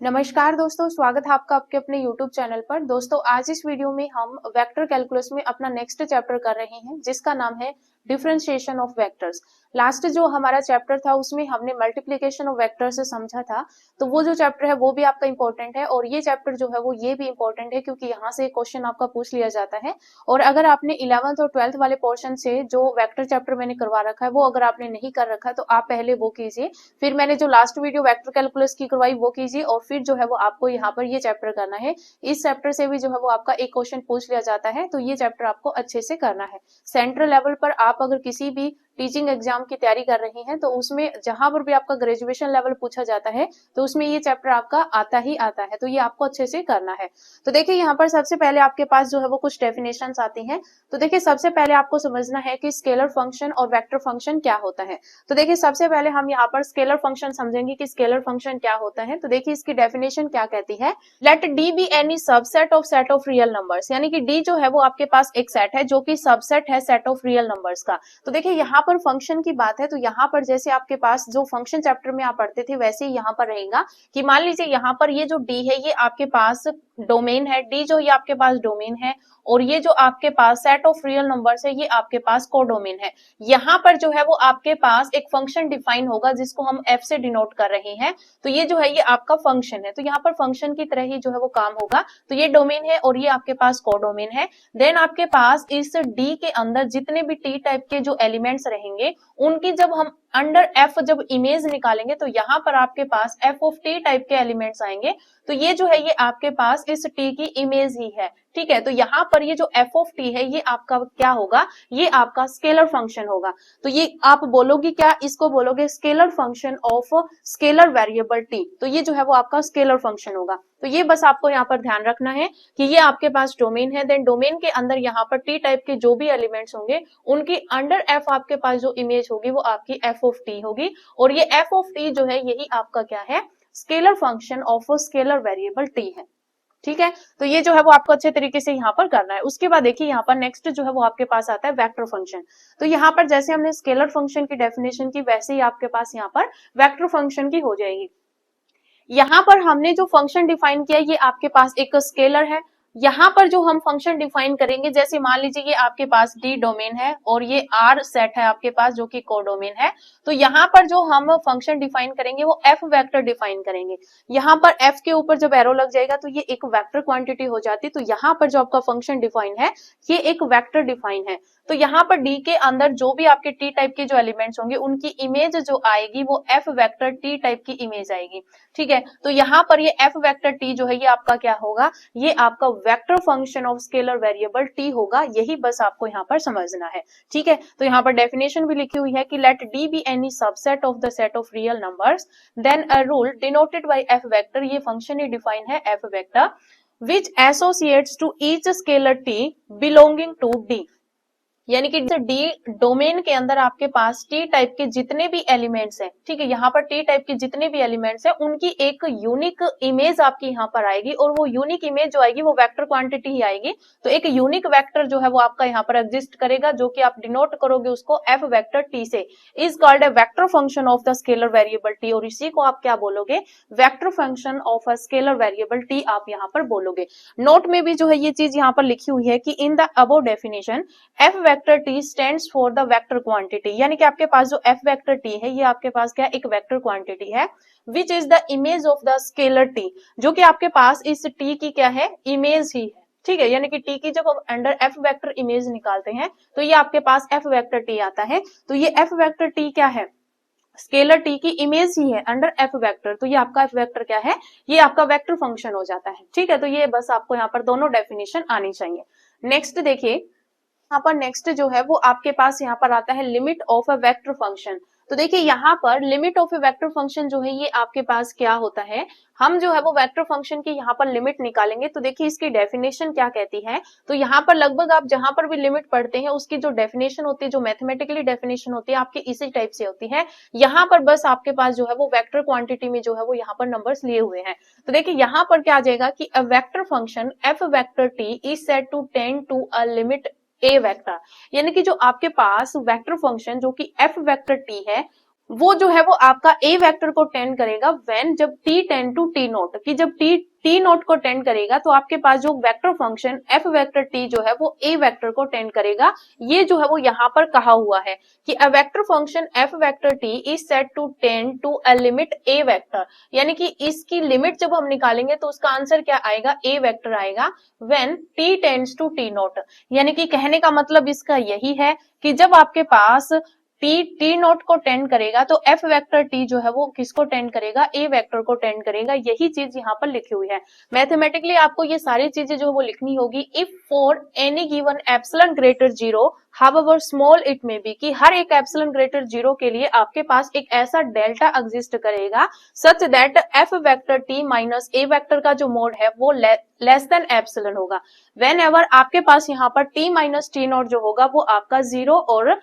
नमस्कार दोस्तों, स्वागत है आपका आपके अपने YouTube चैनल पर। दोस्तों, आज इस वीडियो में हम वेक्टर कैलकुलस में अपना नेक्स्ट चैप्टर कर रहे हैं, जिसका नाम है डिफरेंशिएशन ऑफ वेक्टर्स। लास्ट जो हमारा चैप्टर था उसमें हमने मल्टीप्लिकेशन ऑफ वेक्टर से समझा था, तो वो जो चैप्टर है वो भी आपका इंपॉर्टेंट है और ये चैप्टर जो है वो ये भी इंपॉर्टेंट है क्योंकि यहाँ से क्वेश्चन आपका पूछ लिया जाता है। और अगर आपने 11th और 12th वाले पोर्शन से जो वेक्टर चैप्टर मैंने करवा रखा है वो अगर आपने नहीं कर रखा तो आप पहले वो कीजिए, फिर मैंने जो लास्ट वीडियो वेक्टर कैलकुलस की करवाई वो कीजिए और फिर जो है वो आपको यहाँ पर ये चैप्टर करना है। इस चैप्टर से भी जो है वो आपका एक क्वेश्चन पूछ लिया जाता है, तो ये चैप्टर आपको अच्छे से करना है। सेंट्रल लेवल पर आप अगर किसी भी टीचिंग एग्जाम की तैयारी कर रही हैं तो उसमें जहां पर भी आपका ग्रेजुएशन लेवल पूछा जाता है तो उसमें ये चैप्टर आपका आता ही आता है, तो ये आपको अच्छे से करना है। तो देखिए यहाँ पर सबसे पहले आपके पास जो है वो कुछ डेफिनेशंस आती हैं। तो देखिए सबसे पहले आपको समझना है कि स्केलर फंक्शन और वेक्टर फंक्शन क्या होता है। तो देखिए सबसे पहले हम यहाँ पर स्केलर फंक्शन समझेंगे कि स्केलर फंक्शन क्या होता है। तो देखिए इसकी डेफिनेशन क्या कहती है, let D be any subset of set of real numbers, यानी कि डी जो है वो आपके पास एक सेट है जो कि सबसेट है सेट ऑफ रियल नंबर्स का। तो देखिए यहाँ पर फंक्शन की बात है, तो यहाँ पर जैसे आपके पास जो फंक्शन चैप्टर में आप पढ़ते थे वैसे ही यहाँ पर रहेगा कि मान लीजिए यहाँ पर ये जो डी है ये आपके पास डोमेन है, डी जो ये आपके पास डोमेन है और ये जो आपके पास सेट ऑफ रियल नंबर्स है ये आपके पास कोडोमेन है। यहाँ पर जो है वो आपके पास एक फंक्शन डिफाइन होगा जिसको हम एफ से डिनोट कर रहे हैं, तो ये जो है ये आपका फंक्शन है। तो यहाँ पर फंक्शन की तरह ही जो है वो काम होगा। तो ये डोमेन है और ये आपके पास कोडोमेन है। देन आपके पास इस डी के अंदर जितने भी टी टाइप के जो एलिमेंट्स रहेंगे उनकी जब हम अंडर एफ जब इमेज निकालेंगे तो यहाँ पर आपके पास एफ ऑफ टी टाइप के एलिमेंट्स आएंगे। तो ये जो है ये आपके पास इस टी की इमेज ही है, ठीक है। तो यहाँ पर ये जो एफ ऑफ टी है ये आपका क्या होगा, ये आपका स्केलर फंक्शन होगा। तो ये आप बोलोगे क्या, इसको बोलोगे scalar function of scalar variable T. तो ये जो है वो आपका स्केलर फंक्शन होगा। तो ये बस आपको यहाँ पर ध्यान रखना है कि ये आपके पास डोमेन है, देन डोमेन के अंदर यहाँ पर टी टाइप के जो भी एलिमेंट्स होंगे उनकी अंडर एफ आपके पास जो इमेज होगी वो आपकी एफ ऑफ टी होगी। और ये एफ ऑफ टी जो है यही आपका क्या है, scalar function of scalar variable T है, ठीक है। तो ये जो है वो आपको अच्छे तरीके से यहाँ पर करना है। उसके बाद देखिए यहाँ पर नेक्स्ट जो है वो आपके पास आता है वेक्टर फंक्शन। तो यहाँ पर जैसे हमने स्केलर फंक्शन की डेफिनेशन की वैसे ही आपके पास यहाँ पर वेक्टर फंक्शन की हो जाएगी। यहाँ पर हमने जो फंक्शन डिफाइन किया ये आपके पास एक स्केलर है। यहाँ पर जो हम फंक्शन डिफाइन करेंगे, जैसे मान लीजिए ये आपके पास डी डोमेन है और ये आर सेट है आपके पास जो कि कोडोमेन है। तो यहाँ पर जो हम फंक्शन डिफाइन करेंगे वो एफ वेक्टर डिफाइन करेंगे। यहाँ पर एफ के ऊपर जब एरो लग जाएगा तो ये एक वेक्टर क्वांटिटी हो जाती है। तो यहाँ पर जो आपका फंक्शन डिफाइन है ये एक वेक्टर डिफाइन है। तो यहाँ पर डी के अंदर जो भी आपके टी टाइप के जो एलिमेंट्स होंगे उनकी इमेज जो आएगी वो एफ वेक्टर टी टाइप की इमेज आएगी, ठीक है। तो यहाँ पर ये एफ वेक्टर टी जो है ये आपका क्या होगा, ये आपका vector function of scalar variable T होगा। यही बस आपको यहाँ पर समझना है, ठीक है। तो यहाँ पर डेफिनेशन भी लिखी हुई है कि let D be any subset of the set of real numbers then a rule denoted by F vector, ये फंक्शन ही डिफाइन है F vector which associates to each scalar T belonging to D. यानी कि D domain के अंदर आपके पास T type के जितने भी एलिमेंट्स हैं, ठीक है, यहाँ पर टी टाइप के जितने भी एलिमेंट्स हैं उनकी एक यूनिक इमेज आपकी यहाँ पर आएगी और वो यूनिक इमेज जो आएगी वो वेक्टर क्वांटिटी ही आएगी। तो एक यूनिक वेक्टर जो है वो आपका यहाँ पर एग्जिस्ट करेगा जो कि आप डिनोट करोगे उसको एफ वेक्टर टी से, is called a vector function of the scalar variable T. और इसी को आप क्या बोलोगे, vector function of a scalar variable T आप यहाँ पर बोलोगे। नोट में भी जो है ये चीज यहाँ पर लिखी हुई है कि in the above definition F vector T stands for the vector quantity, यानी कि आपके पास जो एफ वेक्टर टी है ये आपके पास क्या एक वेक्टर क्वांटिटी है which is the image of the scalar T, जो कि आपके पास इस टी की क्या है, इमेज ही है, ठीक है। यानी कि टी की जब अंडर एफ वेक्टर इमेज निकालते हैं तो ये आपके पास एफ वेक्टर टी आता है। तो ये एफ वेक्टर टी क्या है, स्केलर टी की इमेज ही है अंडर एफ वेक्टर। तो ये आपका एफ वेक्टर क्या है, ये आपका वेक्टर फंक्शन हो जाता है, ठीक है। तो ये बस आपको यहाँ पर दोनों डेफिनेशन आनी चाहिए। नेक्स्ट देखिए यहाँ पर नेक्स्ट जो है वो आपके पास यहाँ पर आता है limit of a vector function. तो देखिए यहाँ पर limit of a vector function जो है ये आपके पास क्या होता है, हम जो है वो वेक्टर फंक्शन की यहाँ पर लिमिट निकालेंगे। तो देखिए इसकी डेफिनेशन क्या कहती है, तो यहाँ पर लगभग आप जहां पर भी लिमिट पढ़ते हैं उसकी जो डेफिनेशन होती है, जो मैथमेटिकली डेफिनेशन होती है आपकी इसी टाइप से होती है। यहाँ पर बस आपके पास जो है वो वेक्टर क्वांटिटी में जो है वो यहाँ पर नंबर्स लिए हुए हैं। तो देखिए यहाँ पर क्या आ जाएगा कि a vector function F vector T is said to tend to a limit A vector, यानी कि जो आपके पास वेक्टर फंक्शन जो कि एफ वेक्टर टी है वो जो है वो आपका ए वेक्टर को टेंड करेगा व्हेन जब t tend to t naught, कि जब t नॉट को टेंड करेगा तो आपके पास जो vector function f vector t जो है वो a वेक्टर को टेंड करेगा। ये जो है वो यहाँ पर कहा हुआ है कि a vector function f vector t is said to tend to a limit a vector, यानी कि इसकी लिमिट जब हम निकालेंगे तो उसका आंसर क्या आएगा, a वेक्टर आएगा when t tends to t naught. यानी कि कहने का मतलब इसका यही है कि जब आपके पास टी नॉट को टेंड करेगा तो एफ वेक्टर टी जो है वो किसको टेंड करेगा, ए वेक्टर को टेंड करेगा। यही चीज यहाँ पर लिखी हुई है। मैथमेटिकली आपको ये सारी चीजें जो वो लिखनी होगी। If for any given epsilon greater zero however small it may be, कि हर एक एप्सिलॉन ग्रेटर जीरो के लिए आपके पास एक ऐसा डेल्टा एग्जिस्ट करेगा such that F vector T minus A vector का जो मोड है वो लेस देन एप्सिलॉन होगा। वेन एवर आपके पास यहाँ पर टी माइनस टी नॉट जो होगा वो आपका जीरो और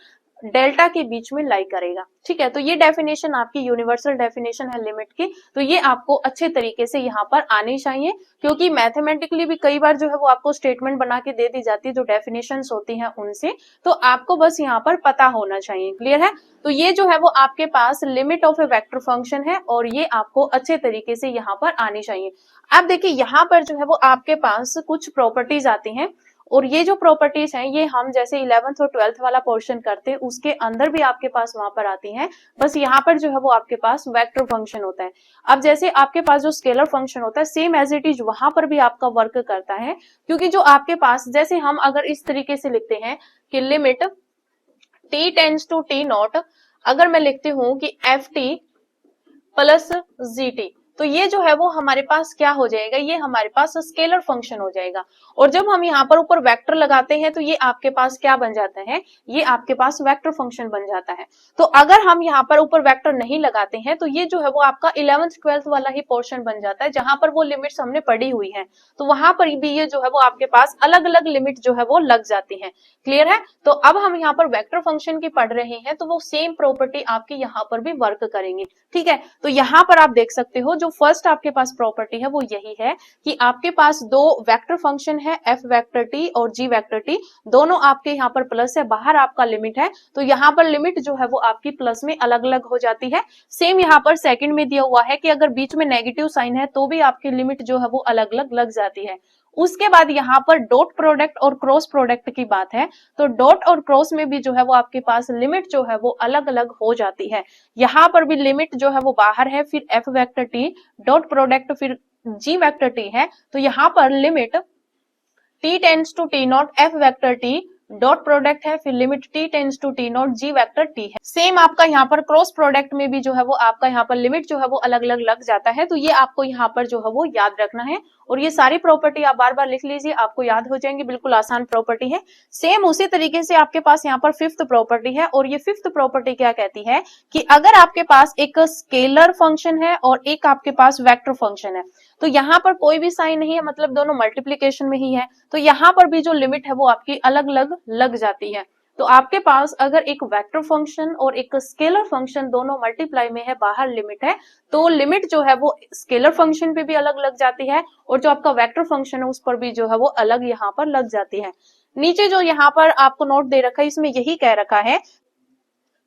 डेल्टा के बीच में लाई करेगा। ठीक है, तो ये डेफिनेशन आपकी यूनिवर्सल डेफिनेशन है लिमिट की। तो ये आपको अच्छे तरीके से यहाँ पर आनी चाहिए, क्योंकि मैथमेटिकली भी कई बार जो है वो आपको स्टेटमेंट बना के दे दी जाती है जो डेफिनेशंस होती हैं उनसे, तो आपको बस यहाँ पर पता होना चाहिए। क्लियर है? तो ये जो है वो आपके पास limit of a vector function है और ये आपको अच्छे तरीके से यहाँ पर आनी चाहिए। अब देखिए यहाँ पर जो है वो आपके पास कुछ प्रॉपर्टीज आती हैं और ये जो प्रॉपर्टीज हैं ये हम जैसे 11th और 12th वाला पोर्शन करते हैं उसके अंदर भी आपके पास वहां पर आती हैं। बस यहाँ पर जो है वो आपके पास वेक्टर फंक्शन होता है। अब जैसे आपके पास जो स्केलर फंक्शन होता है सेम एज इट इज वहां पर भी आपका वर्क करता है, क्योंकि जो आपके पास जैसे हम अगर इस तरीके से लिखते हैं कि limit t tends to t naught, अगर मैं लिखती हूँ कि F T plus G T, तो ये जो है वो हमारे पास क्या हो जाएगा, ये हमारे पास स्केलर फंक्शन हो जाएगा। और जब हम यहाँ पर ऊपर वेक्टर लगाते हैं तो ये आपके पास क्या बन जाता है, ये आपके पास वेक्टर फंक्शन बन जाता है। तो अगर हम यहाँ पर ऊपर वेक्टर नहीं लगाते हैं तो ये जो है वो आपका 11th 12th वाला ही पोर्शन बन जाता है जहां पर वो लिमिट्स हमने पढ़ी हुई है। तो वहां पर भी ये जो है वो आपके पास अलग अलग लिमिट जो है वो लग जाती है। क्लियर है? तो अब हम यहाँ पर वेक्टर फंक्शन की पढ़ रहे हैं तो वो सेम प्रॉपर्टी आपकी यहाँ पर भी वर्क करेंगी। ठीक है, तो यहाँ पर आप देख सकते हो जो फर्स्ट आपके पास प्रॉपर्टी है वो यही है कि आपके पास दो वेक्टर फंक्शन है एफ वेक्टर टी और जी वेक्टर टी, दोनों आपके यहाँ पर प्लस है, बाहर आपका लिमिट है, तो यहाँ पर लिमिट जो है वो आपकी प्लस में अलग अलग हो जाती है। सेम यहाँ पर सेकंड में दिया हुआ है कि अगर बीच में नेगेटिव साइन है तो भी आपकी लिमिट जो है वो अलग अलग लग जाती है। उसके बाद यहाँ पर डॉट प्रोडक्ट और क्रॉस प्रोडक्ट की बात है, तो डॉट और क्रॉस में भी जो है वो आपके पास लिमिट जो है वो अलग अलग हो जाती है। यहाँ पर भी लिमिट जो है वो बाहर है, फिर F vector T dot product फिर जी वेक्टर टी है, तो यहाँ पर limit t tends to t naught F vector T dot product है, फिर limit t tends to t naught G vector t है। सेम आपका यहाँ पर क्रॉस प्रोडक्ट में भी जो है वो आपका यहाँ पर लिमिट जो है वो अलग अलग लग जाता है। तो ये आपको यहाँ पर जो है वो याद रखना है और ये सारी प्रॉपर्टी आप बार बार लिख लीजिए, आपको याद हो जाएंगी, बिल्कुल आसान प्रॉपर्टी है। सेम उसी तरीके से आपके पास यहाँ पर फिफ्थ प्रॉपर्टी है और ये फिफ्थ प्रॉपर्टी क्या कहती है कि अगर आपके पास एक स्केलर फंक्शन है और एक आपके पास वेक्टर फंक्शन है, तो यहाँ पर कोई भी साइन नहीं है, मतलब दोनों मल्टीप्लीकेशन में ही है, तो यहाँ पर भी जो लिमिट है वो आपकी अलग अलग लग जाती है। तो आपके पास अगर एक वेक्टर फंक्शन और एक स्केलर फंक्शन दोनों मल्टीप्लाई में है, बाहर लिमिट है, तो लिमिट जो है वो स्केलर फंक्शन पे भी अलग लग जाती है और जो आपका वेक्टर फंक्शन है उस पर भी जो है वो अलग यहाँ पर लग जाती है। नीचे जो यहाँ पर आपको नोट दे रखा है इसमें यही कह रखा है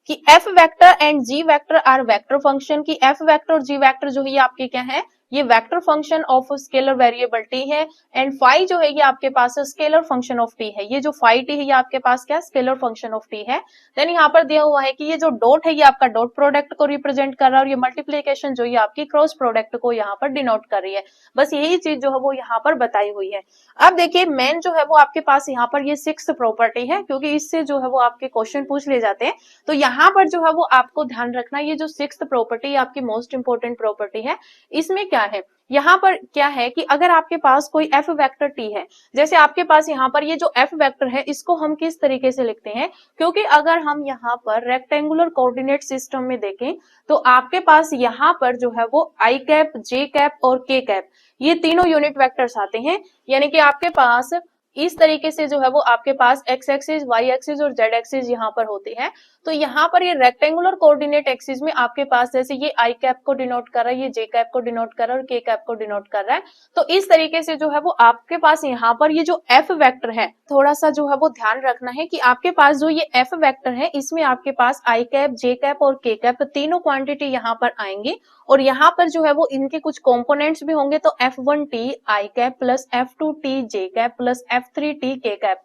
कि F vector and G vector are vector function, की एफ वेक्टर और जी वेक्टर जो है ये आपके क्या है, ये vector function of scalar variable T है एंड फाई जो है ये आपके पास स्केलर फंक्शन ऑफ टी है। ये जो फाई टी है ये आपके पास क्या स्केलर फंक्शन ऑफ टी है। देन यहाँ पर दिया हुआ है कि ये जो डॉट है ये आपका डॉट प्रोडक्ट को रिप्रेजेंट कर रहा है और ये मल्टीप्लीकेशन जो ये आपकी क्रॉस प्रोडक्ट को यहाँ पर डिनोट कर रही है। बस यही चीज जो है वो यहाँ पर बताई हुई है। अब देखिए मेन जो है वो आपके पास यहाँ पर ये सिक्स्थ प्रॉपर्टी है, क्योंकि इससे जो है वो आपके क्वेश्चन पूछ ले जाते हैं। तो यहाँ पर जो है वो आपको ध्यान रखना, ये जो सिक्स्थ प्रॉपर्टी आपकी मोस्ट इंपोर्टेंट प्रॉपर्टी है, इसमें क्या है, यहाँ पर क्या है कि अगर आपके पास कोई एफ वेक्टर टी है, जैसे आपके पास यहाँ पर ये जो एफ वेक्टर है इसको हम किस तरीके से लिखते हैं, क्योंकि अगर हम यहाँ पर रेक्टेंगुलर कोऑर्डिनेट सिस्टम में देखें तो आपके पास यहाँ पर जो है वो आई कैप, जे कैप और के कैप ये तीनों यूनिट वेक्टर्स आते हैं। यानी कि आपके पास इस तरीके से जो है वो आपके पास एक्स एक्सिस, वाई एक्सिस और जेड एक्सिस यहाँ पर होती है। तो यहाँ पर ये रेक्टेंगुलर कोऑर्डिनेट एक्सिस में आपके पास जैसे ये आई कैप को डिनोट कर रहा है, ये जे कैप को डिनोट कर रहा है और के कैप को डिनोट कर रहा है। तो इस तरीके से जो है वो आपके पास यहाँ पर ये जो एफ वेक्टर है, थोड़ा सा जो है वो ध्यान रखना है कि आपके पास जो ये एफ वेक्टर है इसमें आपके पास आई कैप, जे कैप और के कैप तीनों क्वांटिटी यहाँ पर आएंगी और यहाँ पर जो है वो इनके कुछ कंपोनेंट्स भी होंगे। तो F1T I cap plus F2T J cap plus F3T K cap.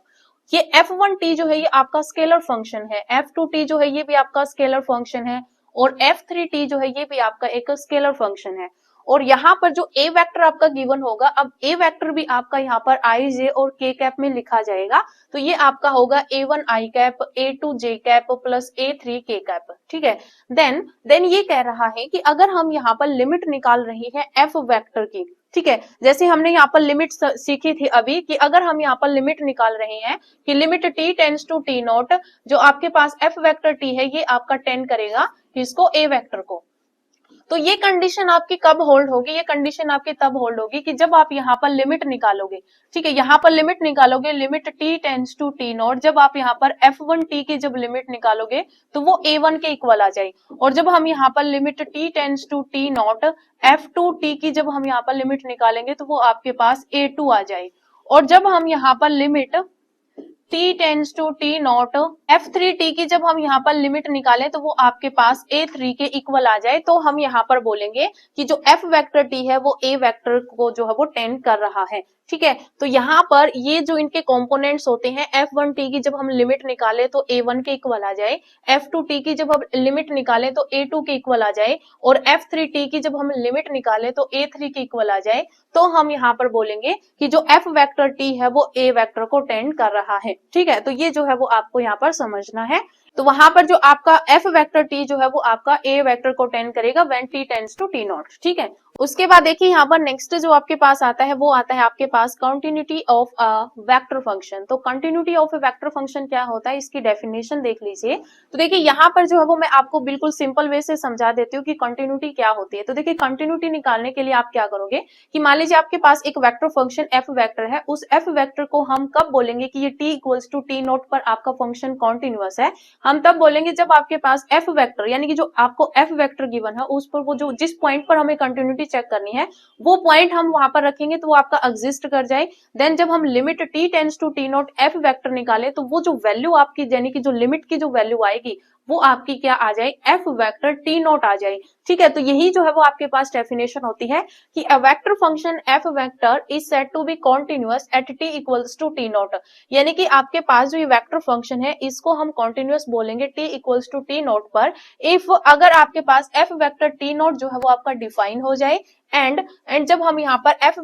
ये F1T जो है ये आपका स्केलर फंक्शन है, F2T जो है ये भी आपका स्केलर फंक्शन है और F3T जो है ये भी आपका एक स्केलर फंक्शन है। और यहाँ पर जो ए वेक्टर आपका गिवन होगा, अब ए वेक्टर भी आपका यहाँ पर आई, जे और के कैप में लिखा जाएगा। तो ये आपका होगा A1 आई कैप, A2 जे कैप प्लस A3 के कैप। ठीक है, देन ये कह रहा है कि अगर हम यहाँ पर लिमिट निकाल रहे हैं एफ वेक्टर की, ठीक है, जैसे हमने यहाँ पर लिमिट सीखी थी अभी कि अगर हम यहाँ पर लिमिट निकाल रहे हैं कि limit t tends to t naught, जो आपके पास एफ वेक्टर t है ये आपका टेंड करेगा किसको, ए वेक्टर को। तो ये कंडीशन आपकी कब होल्ड होगी, ये कंडीशन आपकी तब होल्ड होगी कि जब आप यहाँ पर लिमिट निकालोगे। ठीक है, यहाँ पर लिमिट निकालोगे limit t tends to t naught, जब आप यहाँ पर f1t की जब लिमिट निकालोगे तो वो a1 के इक्वल आ जाएगी। और जब हम यहाँ पर limit t tends to t naught f2t की जब हम यहाँ पर लिमिट निकालेंगे तो वो आपके पास a2 आ जाएगी। और जब हम यहाँ पर limit t tends to t naught f3t की जब हम यहाँ पर लिमिट निकालें तो वो आपके पास a3 के इक्वल आ जाए, तो हम यहाँ पर बोलेंगे कि जो f वेक्टर t है वो a वेक्टर को जो है वो टेंड कर रहा है। ठीक है, तो यहाँ पर ये जो इनके कंपोनेंट्स होते हैं, f1t की जब हम लिमिट निकाले तो a1 के इक्वल आ जाए, f2t की जब हम लिमिट निकाले तो a2 के इक्वल आ जाए और f3t की जब हम लिमिट निकाले तो a3 के इक्वल आ जाए। तो हम यहाँ पर बोलेंगे कि जो f वेक्टर t है वो a वेक्टर को टेंड कर रहा है। ठीक है, तो ये जो है वो आपको यहाँ पर समझना है। तो वहां पर जो आपका f वेक्टर t जो है वो आपका a वेक्टर को टेंड करेगा when t tends to t naught. ठीक है, उसके बाद देखिए यहाँ पर नेक्स्ट जो आपके पास आता है वो आता है आपके पास continuity of a vector function. तो continuity of a vector function क्या होता है, इसकी डेफिनेशन देख लीजिए। तो देखिए यहाँ पर जो है वो मैं आपको बिल्कुल सिंपल वे से समझा देती हूँ कि कंटिन्यूटी क्या होती है। तो देखिए कंटिन्यूटी निकालने के लिए आप क्या करोगे कि मान लीजिए आपके पास एक वेक्टर फंक्शन f वेक्टर है, उस f वेक्टर को हम कब बोलेंगे कि ये t equals to t naught पर आपका फंक्शन कॉन्टिन्यूअस है। हम तब बोलेंगे जब आपके पास f वेक्टर यानी कि जो आपको f वेक्टर गिवन है उस पर वो जो जिस पॉइंट पर हमें कंटिन्यूटी चेक करनी है वो पॉइंट हम वहां पर रखेंगे तो वो आपका एग्जिस्ट कर जाए। देन जब हम limit t tends to t naught f vector निकाले तो वो जो वैल्यू आपकी यानी कि जो लिमिट की जो वैल्यू आएगी वो आपकी क्या आ जाए, f वेक्टर t नॉट आ जाए। ठीक है, तो यही जो है वो आपके पास डेफिनेशन होती है कि a vector function f vector is said to be continuous at t equals to t naught. यानी कि आपके पास जो ये वेक्टर फंक्शन है इसको हम कॉन्टिन्यूअस बोलेंगे t equals to t naught पर इफ अगर आपके पास f वेक्टर t नॉट जो है वो आपका डिफाइन हो जाए एंड जब हम यहाँ पर f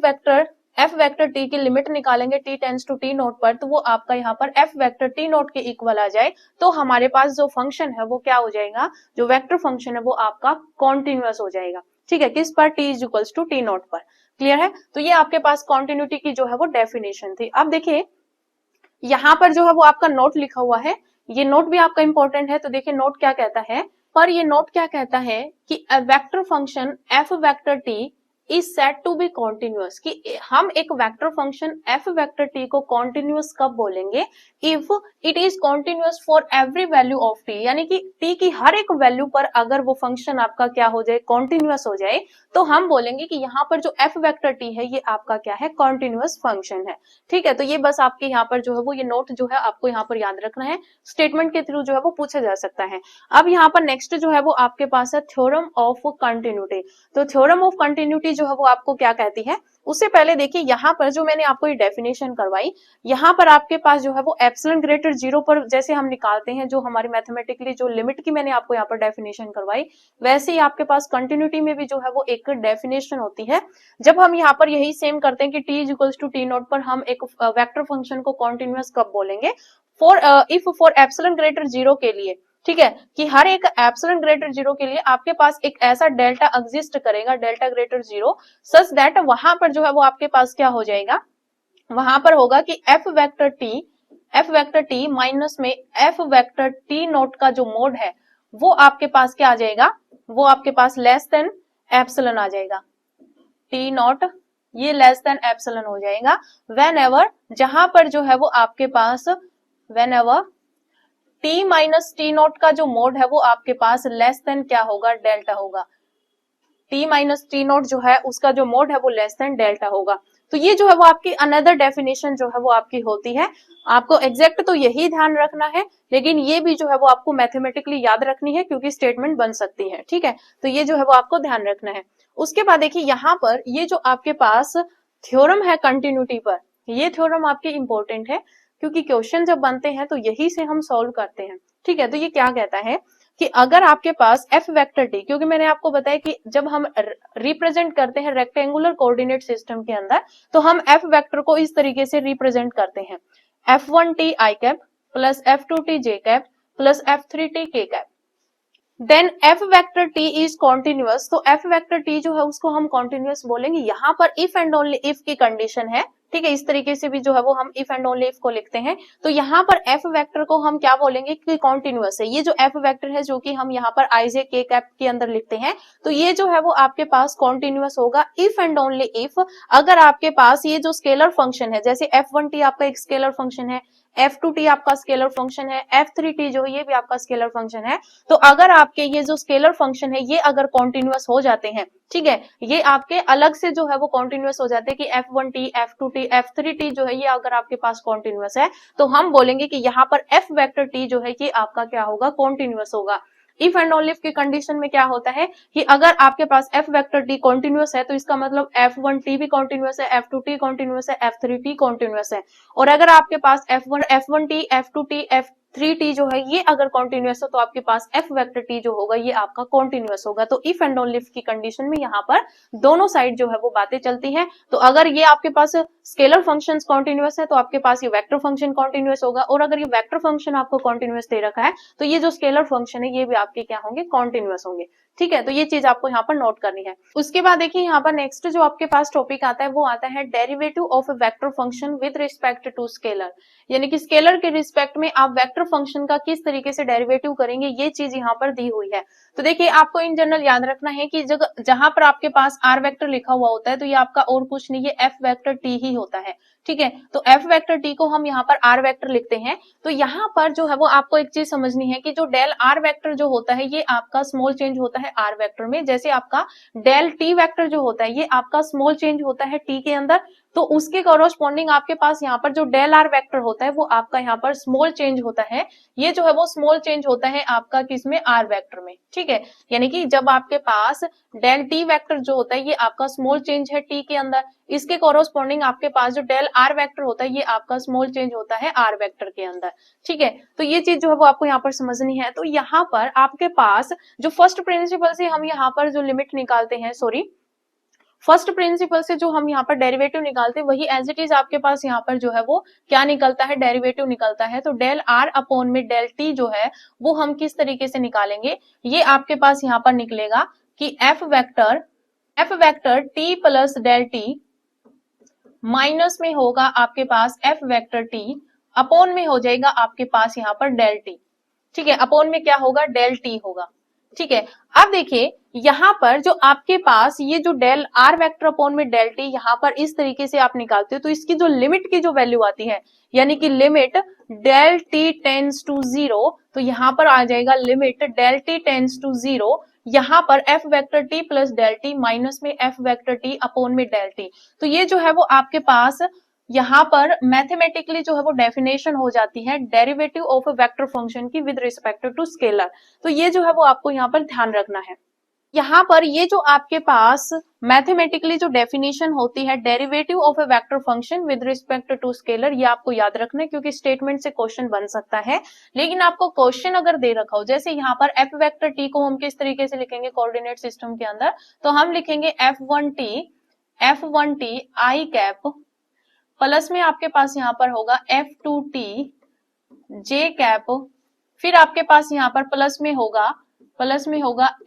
वेक्टर t की लिमिट निकालेंगे t tends to t naught पर तो वो आपका यहाँ पर f वेक्टर t नॉट के इक्वल आ जाए, तो हमारे पास जो फंक्शन है वो क्या हो जाएगा, जो वेक्टर फंक्शन है वो आपका कॉन्टिन्यूअस हो जाएगा। ठीक है, किस पर, t is equals to t naught पर। क्लियर है, तो ये आपके पास कॉन्टिन्यूटी की जो है वो डेफिनेशन थी। अब देखिए यहाँ पर जो है वो आपका नोट लिखा हुआ है, ये नोट भी आपका इंपॉर्टेंट है। तो देखिए नोट क्या कहता है, पर ये नोट क्या कहता है कि a vector function f vector t is said to be continuous, कि हम एक vector function f vector t को कॉन्टिन्यूअस कब बोलेंगे, if it is continuous for every value of t, यानी कि t की हर एक वैल्यू पर अगर वो फंक्शन आपका क्या हो जाए, कॉन्टिन्यूअस हो जाए, तो हम बोलेंगे कि यहाँ पर जो f वेक्टर t है ये आपका क्या है, कॉन्टिन्यूअस फंक्शन है। ठीक है, तो ये बस आपके यहाँ पर जो है वो ये नोट जो है आपको यहाँ पर याद रखना है, स्टेटमेंट के थ्रू जो है वो पूछा जा सकता है। अब यहाँ पर नेक्स्ट जो है वो आपके पास है थ्योरम ऑफ कंटिन्यूटी। तो थ्योरम ऑफ कंटिन्यूटी जो है वो आपको क्या कहती है, उससे पहले देखिए यहाँ पर जो मैंने आपको ये डेफिनेशन करवाई, यहाँ पर आपके पास जो है वो एप्सिलॉन ग्रेटर 0 पर जैसे हम निकालते हैं जो हमारी मैथमेटिकली जो लिमिट की मैंने आपको यहाँ पर डेफिनेशन करवाई, वैसे ही आपके पास कंटिन्यूटी में भी जो है वो एक डेफिनेशन होती है। जब हम यहाँ पर यही सेम करते हैं कि t is equals to t naught पर हम एक वेक्टर फंक्शन को कॉन्टिन्यूअस कब बोलेंगे, फॉर एप्सिलॉन ग्रेटर 0 के लिए। ठीक है, कि हर एक एप्सिलॉन ग्रेटर 0 के लिए आपके पास एक ऐसा डेल्टा एग्जिस्ट करेगा, डेल्टा ग्रेटर 0, सच दैट वहां पर जो है वो आपके पास क्या हो जाएगा, वहां पर होगा कि f वेक्टर t माइनस में f वेक्टर t नोट का जो मोड है वो आपके पास क्या आ जाएगा, वो आपके पास लेस देन एप्सिलॉन आ जाएगा, t नॉट ये लेस देन एप्सिलॉन हो जाएगा वेन एवर, जहां पर जो है वो आपके पास whenever t minus t naught का जो मोड है वो आपके पास लेस देन क्या होगा, डेल्टा होगा। टी माइनस टी नॉट जो है उसका जो मोड है वो लेस देन डेल्टा होगा। तो ये जो है वो आपकी अनदर डेफिनेशन जो है वो आपकी होती है। आपको एग्जैक्ट तो यही ध्यान रखना है, लेकिन ये भी जो है वो आपको मैथमेटिकली याद रखनी है क्योंकि स्टेटमेंट बन सकती है, ठीक है। तो ये जो है वो आपको ध्यान रखना है। उसके बाद देखिए यहाँ पर ये जो आपके पास थ्योरम है कंटिन्यूटी पर, ये थ्योरम आपकी इंपॉर्टेंट है क्योंकि क्वेश्चन जब बनते हैं तो यही से हम सॉल्व करते हैं, ठीक है। तो ये क्या कहता है कि अगर आपके पास एफ वेक्टर टी, क्योंकि मैंने आपको बताया कि जब हम रिप्रेजेंट करते हैं रेक्टेंगुलर कोऑर्डिनेट सिस्टम के अंदर तो हम एफ वेक्टर को इस तरीके से रिप्रेजेंट करते हैं, f1t I cap plus f2t J cap plus f3t K cap. Then F vector T is continuous, तो एफ वेक्टर टी जो है उसको हम कॉन्टिन्यूअस बोलेंगे। यहाँ पर इफ एंड ओनली इफ की कंडीशन है, ठीक है। इस तरीके से भी जो है वो हम इफ एंड ओनली इफ को लिखते हैं। तो यहाँ पर एफ वेक्टर को हम क्या बोलेंगे कि कॉन्टिन्यूअस है। ये जो एफ वेक्टर है जो कि हम यहाँ पर आई जे के कैप के अंदर लिखते हैं, तो ये जो है वो आपके पास कॉन्टिन्यूअस होगा इफ एंड ओनली इफ अगर आपके पास ये जो स्केलर फंक्शन है, जैसे f1t आपका एक स्केलर फंक्शन है, f2t आपका स्केलर फंक्शन है, f3t जो है ये भी आपका स्केलर फंक्शन है। तो अगर आपके ये जो स्केलर फंक्शन है ये अगर कॉन्टिन्यूअस हो जाते हैं, ठीक है, ये आपके अलग से जो है वो कॉन्टिन्यूअस हो जाते हैं कि f1t f2t f3t जो है ये अगर आपके पास कॉन्टिन्यूअस है तो हम बोलेंगे कि यहाँ पर f वेक्टर t जो है ये आपका क्या होगा, कॉन्टिन्यूअस होगा। इफ एंड ओनली इफ की कंडीशन में क्या होता है कि अगर आपके पास f वेक्टर t कॉन्टिन्यूअस है तो इसका मतलब f1t भी कॉन्टिन्यूअस है, f2t कॉन्टिन्यूअस है, f3t कॉन्टिन्यूअस है। और अगर आपके पास f1t f2t f3t जो है ये अगर कॉन्टिन्यूअस है तो आपके पास f वेक्टर t जो होगा ये आपका कॉन्टिन्यूअस होगा। तो इफ एंड ओनली इफ की कंडीशन में यहाँ पर दोनों साइड जो है वो बातें चलती हैं। तो अगर ये आपके पास स्केलर फंक्शंस कॉन्टिन्यूअस है तो आपके पास ये वेक्टर फंक्शन कॉन्टिन्यूअस होगा, और अगर ये वेक्टर फंक्शन आपको कॉन्टिन्यूअस दे रखा है तो ये जो स्केलर फंक्शन है ये भी आपके क्या होंगे, कॉन्टिन्यूअस होंगे, ठीक है। तो ये चीज आपको यहाँ पर नोट करनी है। उसके बाद देखिए यहाँ पर नेक्स्ट जो आपके पास टॉपिक आता है वो आता है derivative of a vector function with respect to scalar, यानी कि स्केलर के रिस्पेक्ट में आप वेक्टर फंक्शन का किस तरीके से डेरिवेटिव करेंगे, ये चीज यहाँ पर दी हुई है। तो देखिए आपको इन जनरल याद रखना है कि जहां पर आपके पास आर वेक्टर लिखा हुआ होता है तो ये आपका और कुछ नहीं, ये एफ वेक्टर टी ही होता है, ठीक है। तो एफ वेक्टर टी को हम यहाँ पर आर वेक्टर लिखते हैं। तो यहाँ पर जो है वो आपको एक चीज समझनी है कि जो डेल आर वेक्टर जो होता है ये आपका स्मॉल चेंज होता है आर वेक्टर में, जैसे आपका डेल टी वेक्टर जो होता है ये आपका स्मॉल चेंज होता है टी के अंदर। तो उसके कॉरस्पॉन्डिंग आपके पास यहाँ पर जो डेल आर वेक्टर होता है वो आपका यहाँ पर स्मॉल चेंज होता है, ये जो है वो स्मॉल चेंज होता है आपका किसमें, आर वेक्टर में, ठीक है। यानी कि जब आपके पास डेल टी वेक्टर जो होता है ये आपका स्मॉल चेंज है टी के अंदर, इसके कॉरस्पॉन्डिंग आपके पास जो डेल आर वेक्टर होता है ये आपका स्मॉल चेंज होता है आर वेक्टर के अंदर, ठीक है। तो ये चीज जो है वो आपको यहाँ पर समझनी है। तो यहाँ पर आपके पास जो फर्स्ट प्रिंसिपल से हम यहाँ पर जो लिमिट निकालते हैं, सॉरी फर्स्ट प्रिंसिपल से जो हम यहाँ पर डेरिवेटिव निकालते हैं वही एज इट इज आपके पास यहाँ पर जो है वो क्या निकलता है, डेरिवेटिव निकलता है। तो डेल आर अपॉन में डेल टी जो है वो हम किस तरीके से निकालेंगे, ये आपके पास यहाँ पर निकलेगा कि F vector T plus del T minus में होगा आपके पास एफ वेक्टर टी, अपॉन में हो जाएगा आपके पास यहाँ पर डेल टी, ठीक है। अपॉन में क्या होगा, डेल टी होगा, ठीक है। अब देखिए यहाँ पर जो आपके पास ये जो डेल आर वेक्टर अपॉन में डेल टी यहाँ पर इस तरीके से आप निकालते हो तो इसकी जो लिमिट की जो वैल्यू आती है, यानी कि limit del T tends to 0, तो यहाँ पर आ जाएगा limit del T tends to 0, यहाँ पर F vector T plus del T minus में एफ वेक्टर टी अपॉन में डेल टी। तो ये जो है वो आपके पास यहाँ पर मैथमेटिकली जो है वो डेफिनेशन हो जाती है derivative of a vector function की विद रिस्पेक्ट टू स्केलर। तो ये जो है वो आपको यहाँ पर ध्यान रखना है। यहाँ पर ये जो आपके पास मैथमेटिकली जो डेफिनेशन होती है derivative of a vector function with respect to scalar, ये आपको याद रखना है क्योंकि स्टेटमेंट से क्वेश्चन बन सकता है। लेकिन आपको क्वेश्चन अगर दे रखा हो, जैसे यहाँ पर एफ वेक्टर टी को हम किस तरीके से लिखेंगे कोऑर्डिनेट सिस्टम के अंदर, तो हम लिखेंगे F1t आई कैप प्लस में आपके पास यहाँ पर होगा F2t जे कैप, फिर आपके पास यहाँ पर प्लस में होगा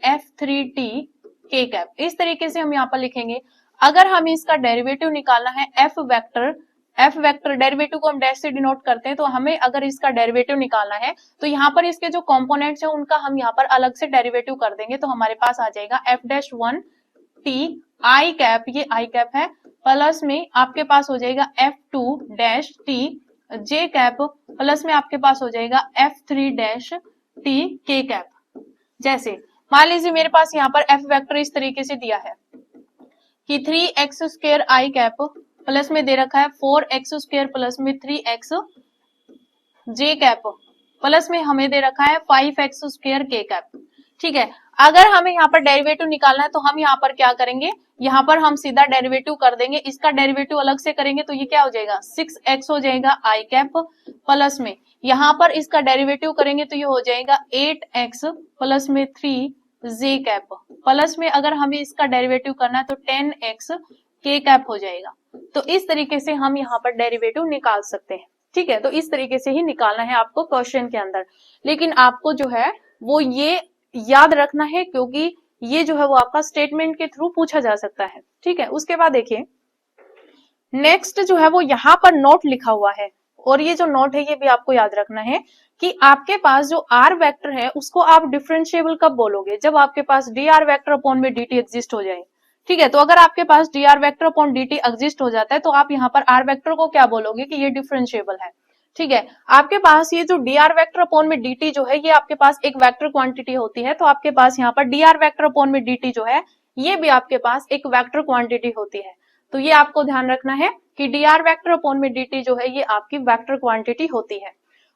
F3t के कैप। इस तरीके से हम यहाँ पर लिखेंगे। अगर हमें इसका डेरिवेटिव निकालना है एफ वेक्टर डेरिवेटिव को हम डैश से डिनोट करते हैं, तो हमें अगर इसका डेरिवेटिव निकालना है तो यहाँ पर इसके जो कंपोनेंट्स है उनका हम यहाँ पर अलग से डेरिवेटिव कर देंगे। तो हमारे पास आ जाएगा F-1t आई कैप, ये आई कैप है, प्लस में आपके पास हो जाएगा F2 डैश टी जे कैप प्लस में आपके पास हो जाएगा F3 डैश टी के कैप। जैसे मान लीजिए मेरे पास यहाँ पर F वेक्टर इस तरीके से दिया है कि 3x स्क्वायर आई कैप प्लस में दे रखा है 4x स्क्वायर प्लस में 3x जे कैप प्लस में हमें दे रखा है 5x स्क्वायर के कैप। ठीक है, अगर हमें यहाँ पर डेरिवेटिव निकालना है तो हम यहाँ पर क्या करेंगे, यहाँ पर हम सीधा डेरिवेटिव कर देंगे, इसका डेरिवेटिव अलग से करेंगे तो ये क्या हो जाएगा 6x हो जाएगा आई कैप प्लस में यहाँ पर इसका डेरिवेटिव करेंगे तो ये हो जाएगा 8x प्लस में 3 जे कैप प्लस में अगर हमें इसका डेरिवेटिव करना है तो 10x के कैप हो जाएगा। तो इस तरीके से हम यहाँ पर डेरिवेटिव निकाल सकते हैं। ठीक है, तो इस तरीके से ही निकालना है आपको क्वेश्चन के अंदर, लेकिन आपको जो है वो ये याद रखना है क्योंकि ये जो है वो आपका स्टेटमेंट के थ्रू पूछा जा सकता है। ठीक है, उसके बाद देखिए नेक्स्ट जो है वो यहाँ पर नोट लिखा हुआ है और ये जो नोट है ये भी आपको याद रखना है कि आपके पास जो आर वेक्टर है उसको आप डिफरेंशिएबल कब बोलोगे, जब आपके पास डी आर वेक्टर अपॉन में डी टी एग्जिस्ट हो जाए। ठीक है, तो अगर आपके पास d r vector upon d t exist हो जाता है तो आप यहाँ पर आर वेक्टर को क्या बोलोगे कि ये डिफरेंशिएबल है। ठीक है, आपके पास ये जो डी आर वेक्टर अपॉन में डी टी जो है ये आपके पास एक वेक्टर क्वांटिटी होती है, तो आपके पास यहाँ पर डी आर वेक्टर अपॉन में डी टी जो है ये भी आपके पास एक वेक्टर क्वांटिटी होती है। तो ये आपको ध्यान रखना है कि डी आर वेक्टर अपॉन में डी टी जो है ये आपकी वेक्टर क्वांटिटी होती है।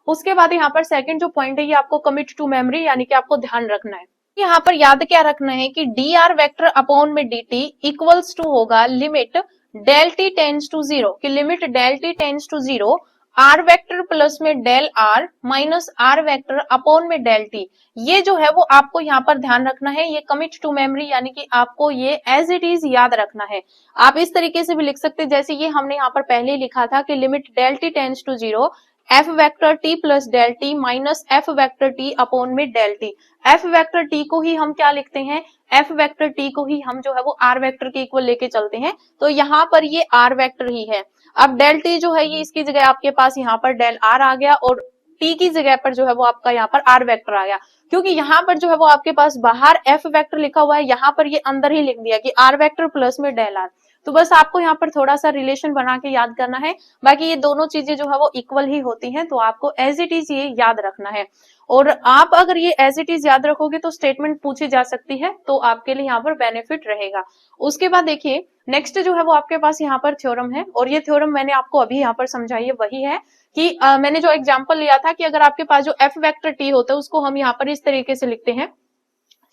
उसके बाद यहाँ पर सेकंड जो पॉइंट है ये आपको कमिट टू मेमोरी यानी कि आपको ध्यान रखना है। यहाँ पर याद क्या रखना है कि डी आर वेक्टर अपॉन में डी टी इक्वल्स टू होगा limit del T tends to zero, कि limit del T tends to zero r vector plus में del r minus r vector upon में डेल टी। ये जो है वो आपको यहाँ पर ध्यान रखना है, ये कमिट टू मेमोरी यानी कि आपको ये एज इट इज याद रखना है। आप इस तरीके से भी लिख सकते हैं जैसे ये हमने यहाँ पर पहले लिखा था कि limit del T tends to zero f vector T plus del T minus f vector T upon में del t. F vector t को ही हम क्या लिखते हैं, एफ वेक्टर टी को ही हम जो है वो आर वेक्टर के इक्वल लेके चलते हैं, तो यहाँ पर ये आर वेक्टर ही है। अब डेल टी जो है ये इसकी जगह आपके पास यहाँ पर डेल आर आ गया और टी की जगह पर जो है वो आपका यहाँ पर आर वेक्टर आ गया, क्योंकि यहाँ पर जो है वो आपके पास बाहर एफ वेक्टर लिखा हुआ है, यहाँ पर ये अंदर ही लिख दिया कि आर वेक्टर प्लस में डेल आर। तो बस आपको यहाँ पर थोड़ा सा रिलेशन बना के याद करना है, बाकी ये दोनों चीजें जो है वो इक्वल ही होती हैं, तो आपको एज इट इज ये याद रखना है। और आप अगर ये एज इट इज याद रखोगे तो स्टेटमेंट पूछी जा सकती है, तो आपके लिए यहाँ पर बेनिफिट रहेगा। उसके बाद देखिए नेक्स्ट जो है वो आपके पास यहाँ पर थ्योरम है, और ये थ्योरम मैंने आपको अभी यहाँ पर समझाई है वही है कि मैंने जो एग्जाम्पल लिया था कि अगर आपके पास जो एफ वेक्टर टी होता है उसको हम यहाँ पर इस तरीके से लिखते हैं।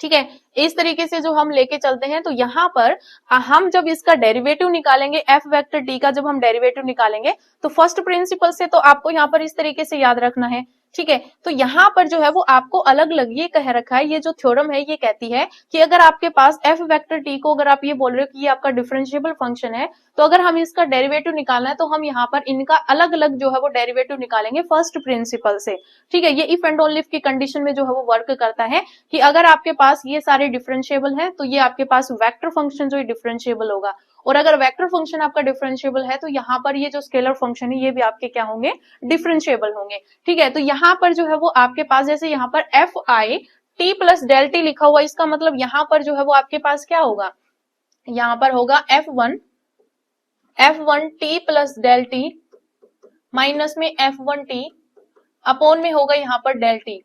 ठीक है, इस तरीके से जो हम लेके चलते हैं, तो यहाँ पर हम जब इसका डेरिवेटिव निकालेंगे एफ वेक्टर टी का, जब हम डेरिवेटिव निकालेंगे तो फर्स्ट प्रिंसिपल से तो आपको यहाँ पर इस तरीके से याद रखना है। ठीक है, तो यहाँ पर जो है वो आपको अलग अलग ये कह रखा है, ये जो थ्योरम है ये कहती है कि अगर आपके पास एफ वेक्टर टी को अगर आप ये बोल रहे हो कि ये आपका डिफरेंशिएबल फंक्शन है, तो अगर हम इसका डेरिवेटिव निकालना है तो हम यहाँ पर इनका अलग अलग जो है वो डेरिवेटिव निकालेंगे फर्स्ट प्रिंसिपल से। ठीक है, ये इफ एंड ओनली इफ की कंडीशन में जो है वो वर्क करता है कि अगर आपके पास ये सारे डिफरेंशिएबल है तो ये आपके पास वेक्टर फंक्शन जो डिफरेंशिएबल होगा, और अगर वेक्टर फंक्शन आपका डिफरेंशिएबल है तो यहाँ पर ये जो स्केलर फंक्शन है ये भी आपके क्या होंगे, डिफरेंशिएबल होंगे। ठीक है, तो यहाँ पर जो है वो आपके पास जैसे यहाँ पर F I T plus del T लिखा हुआ, इसका मतलब यहाँ पर जो है वो आपके पास क्या होगा, यहाँ पर होगा F one T plus del T minus में एफ वन टी अपॉन में होगा यहाँ पर डेल टी।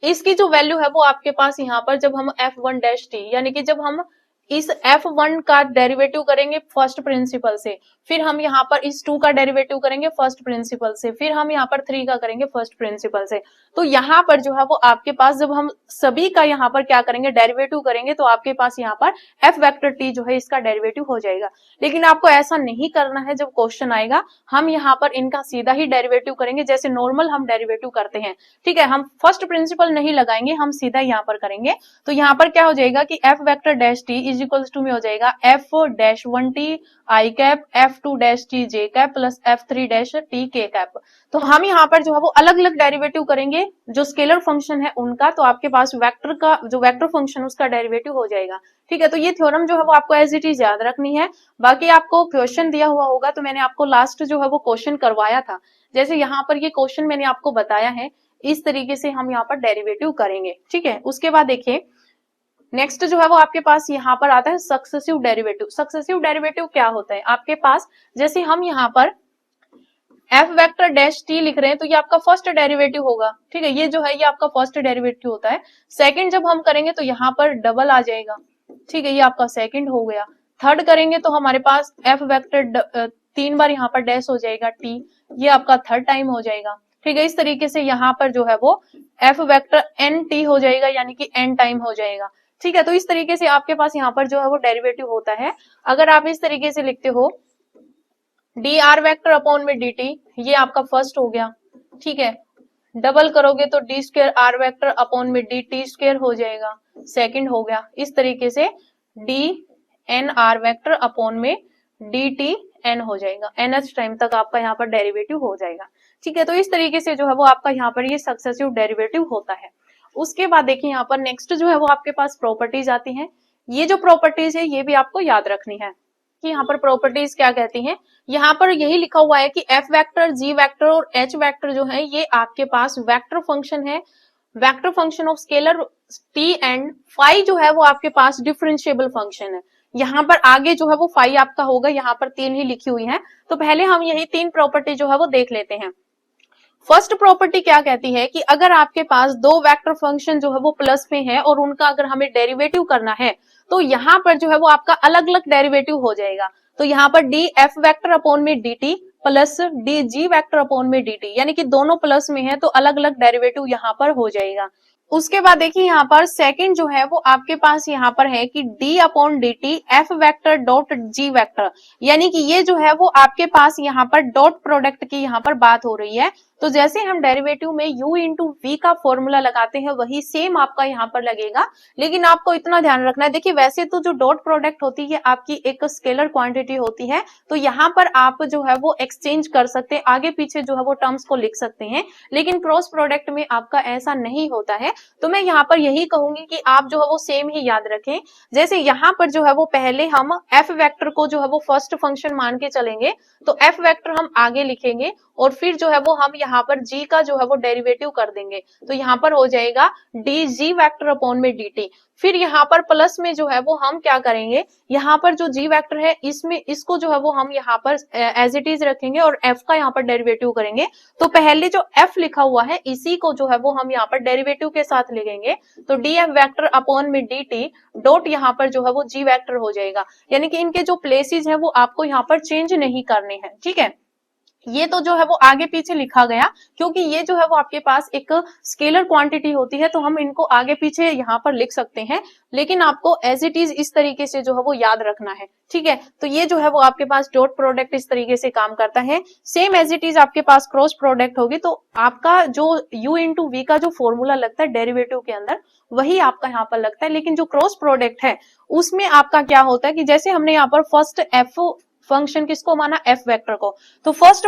इसकी जो वैल्यू है वो आपके पास यहाँ पर जब हम एफ वन डैश टी यानी कि जब हम इस f1 का डेरिवेटिव करेंगे फर्स्ट प्रिंसिपल से, फिर हम यहाँ पर इस 2 का डेरिवेटिव करेंगे फर्स्ट प्रिंसिपल से, फिर हम यहाँ पर 3 का करेंगे फर्स्ट प्रिंसिपल से, तो यहाँ पर जो है वो आपके पास जब हम सभी का यहाँ पर क्या करेंगे, डेरिवेटिव करेंगे, तो आपके पास यहाँ पर f वेक्टर t जो है इसका डेरिवेटिव हो जाएगा। लेकिन आपको ऐसा नहीं करना है, जब क्वेश्चन आएगा हम यहाँ पर इनका सीधा ही डेरिवेटिव करेंगे जैसे नॉर्मल हम डेरिवेटिव करते हैं। ठीक है, हम फर्स्ट प्रिंसिपल नहीं लगाएंगे, हम सीधा यहाँ पर करेंगे। तो यहाँ पर क्या हो जाएगा कि f vector dash t is equals to में हो जाएगा एफ डैश वन टी आई cap F two dash T जे cap plus F three dash T के कैप। तो हम यहाँ पर जो है वो अलग अलग डेरिवेटिव करेंगे जो स्केलर फंक्शन है उनका, तो आपके पास वेक्टर का जो वेक्टर फंक्शन उसका डेरिवेटिव हो जाएगा। ठीक है, तो ये थ्योरम जो है वो आपको एज इट इज याद रखनी है। बाकी आपको क्वेश्चन दिया हुआ होगा, तो मैंने आपको लास्ट जो है वो क्वेश्चन करवाया था, जैसे यहाँ पर ये क्वेश्चन मैंने आपको बताया है, इस तरीके से हम यहाँ पर डेरिवेटिव करेंगे। ठीक है, उसके बाद देखिए नेक्स्ट जो है वो आपके पास यहाँ पर आता है सक्सेसिव डेरिवेटिव। सक्सेसिव डेरिवेटिव क्या होता है आपके पास, जैसे हम यहाँ पर एफ वेक्टर डैश टी लिख रहे हैं तो ये आपका फर्स्ट डेरिवेटिव होगा, ठीक है, ये जो है ये आपका फर्स्ट डेरिवेटिव होता है। सेकंड जब हम करेंगे तो यहाँ पर डबल आ जाएगा, ठीक है, ये आपका सेकंड हो गया। थर्ड करेंगे तो हमारे पास एफ वेक्टर 3 बार यहाँ पर डैश हो जाएगा टी, ये आपका थर्ड टाइम हो जाएगा, ठीक है। इस तरीके से यहाँ पर जो है वो एफ वेक्टर एन टी हो जाएगा, यानी कि एन टाइम हो जाएगा, ठीक है। तो इस तरीके से आपके पास यहाँ पर जो है वो डेरिवेटिव होता है। अगर आप इस तरीके से लिखते हो डी आर वेक्टर अपॉन में डी टी, ये आपका फर्स्ट हो गया, ठीक है। डबल करोगे तो D square are vector upon में डी टी स्क्वायर हो जाएगा, सेकंड हो गया। इस तरीके से D N R vector upon में डी टी एन हो जाएगा, nth टाइम तक आपका यहाँ पर डेरिवेटिव हो जाएगा, ठीक है। तो इस तरीके से जो है वो आपका यहाँ पर ये सक्सेसिव डेरिवेटिव होता है। उसके बाद देखिए यहाँ पर नेक्स्ट जो है वो आपके पास प्रॉपर्टीज आती हैं। ये जो प्रॉपर्टीज है ये भी आपको याद रखनी है कि यहाँ पर प्रॉपर्टीज क्या कहती हैं। यहाँ पर यही लिखा हुआ है कि एफ वेक्टर, जी वेक्टर और एच वेक्टर जो है ये आपके पास वेक्टर फंक्शन है, vector function of scalar T and phi जो है वो आपके पास डिफरेंशिएबल फंक्शन है। यहाँ पर आगे जो है वो फाई आपका होगा, यहाँ पर 3 ही लिखी हुई है। तो पहले हम यही 3 प्रॉपर्टी जो है वो देख लेते हैं। फर्स्ट प्रॉपर्टी क्या कहती है कि अगर आपके पास 2 वेक्टर फंक्शन जो है वो प्लस में है और उनका अगर हमें डेरिवेटिव करना है तो यहाँ पर जो है वो आपका अलग अलग डेरिवेटिव हो जाएगा। तो यहाँ पर डी एफ वेक्टर अपॉन में D T plus D G vector upon में डी टी, यानी कि दोनों प्लस में है तो अलग अलग डेरिवेटिव यहाँ पर हो जाएगा। उसके बाद देखिए यहाँ पर सेकंड जो है वो आपके पास यहाँ पर है कि D upon d T f vector dot G vector, यानी कि ये जो है वो आपके पास यहाँ पर डॉट प्रोडक्ट की यहाँ पर बात हो रही है। तो जैसे हम डेरिवेटिव में u इंटू वी का फॉर्मूला लगाते हैं वही सेम आपका यहाँ पर लगेगा, लेकिन आपको इतना ध्यान रखना है। देखिए वैसे तो जो डॉट प्रोडक्ट होती है आपकी एक स्केलर क्वांटिटी होती है, तो यहाँ पर आप जो है वो एक्सचेंज कर सकते हैं, आगे पीछे जो है वो टर्म्स को लिख सकते हैं, लेकिन क्रॉस प्रोडक्ट में आपका ऐसा नहीं होता है। तो मैं यहाँ पर यही कहूंगी कि आप जो है वो सेम ही याद रखें। जैसे यहाँ पर जो है वो पहले हम एफ वेक्टर को जो है वो फर्स्ट फंक्शन मान के चलेंगे, तो एफ वेक्टर हम आगे लिखेंगे और फिर जो है वो हम यहाँ पर जी का जो है वो डेरिवेटिव कर देंगे। तो यहाँ पर हो जाएगा डी जी वेक्टर अपॉन में डी टी। फिर यहाँ पर प्लस में जो है वो हम क्या करेंगे, यहाँ पर जो जी वेक्टर है इसमें इसको जो है वो हम यहाँ पर एज इट इज रखेंगे और एफ का यहाँ पर डेरिवेटिव करेंगे। तो पहले जो एफ लिखा हुआ है इसी को जो है वो हम यहाँ पर डेरिवेटिव के साथ लिखेंगे। तो डी एफ वेक्टर अपॉन में डी टी डॉट यहाँ पर जो है वो जी वेक्टर हो जाएगा, यानी कि इनके जो प्लेसेस है वो आपको यहाँ पर चेंज नहीं करने हैं, ठीक है। ये तो जो है वो आगे पीछे लिखा गया क्योंकि ये जो है वो आपके पास एक स्केलर क्वांटिटी होती है, तो हम इनको आगे पीछे यहाँ पर लिख सकते हैं, लेकिन आपको एज इट इज इस तरीके से जो है वो याद रखना है, ठीक है। तो ये जो है वो आपके पास डॉट प्रोडक्ट इस तरीके से काम करता है। सेम एज इट इज आपके पास क्रॉस प्रोडक्ट होगी, तो आपका जो u इंटू वी का जो फॉर्मूला लगता है डेरिवेटिव के अंदर वही आपका यहाँ पर लगता है, लेकिन जो क्रॉस प्रोडक्ट है उसमें आपका क्या होता है कि जैसे हमने यहाँ पर फर्स्ट एफ फंक्शन किसको माना, एफ वेक्टर को, तो फर्स्ट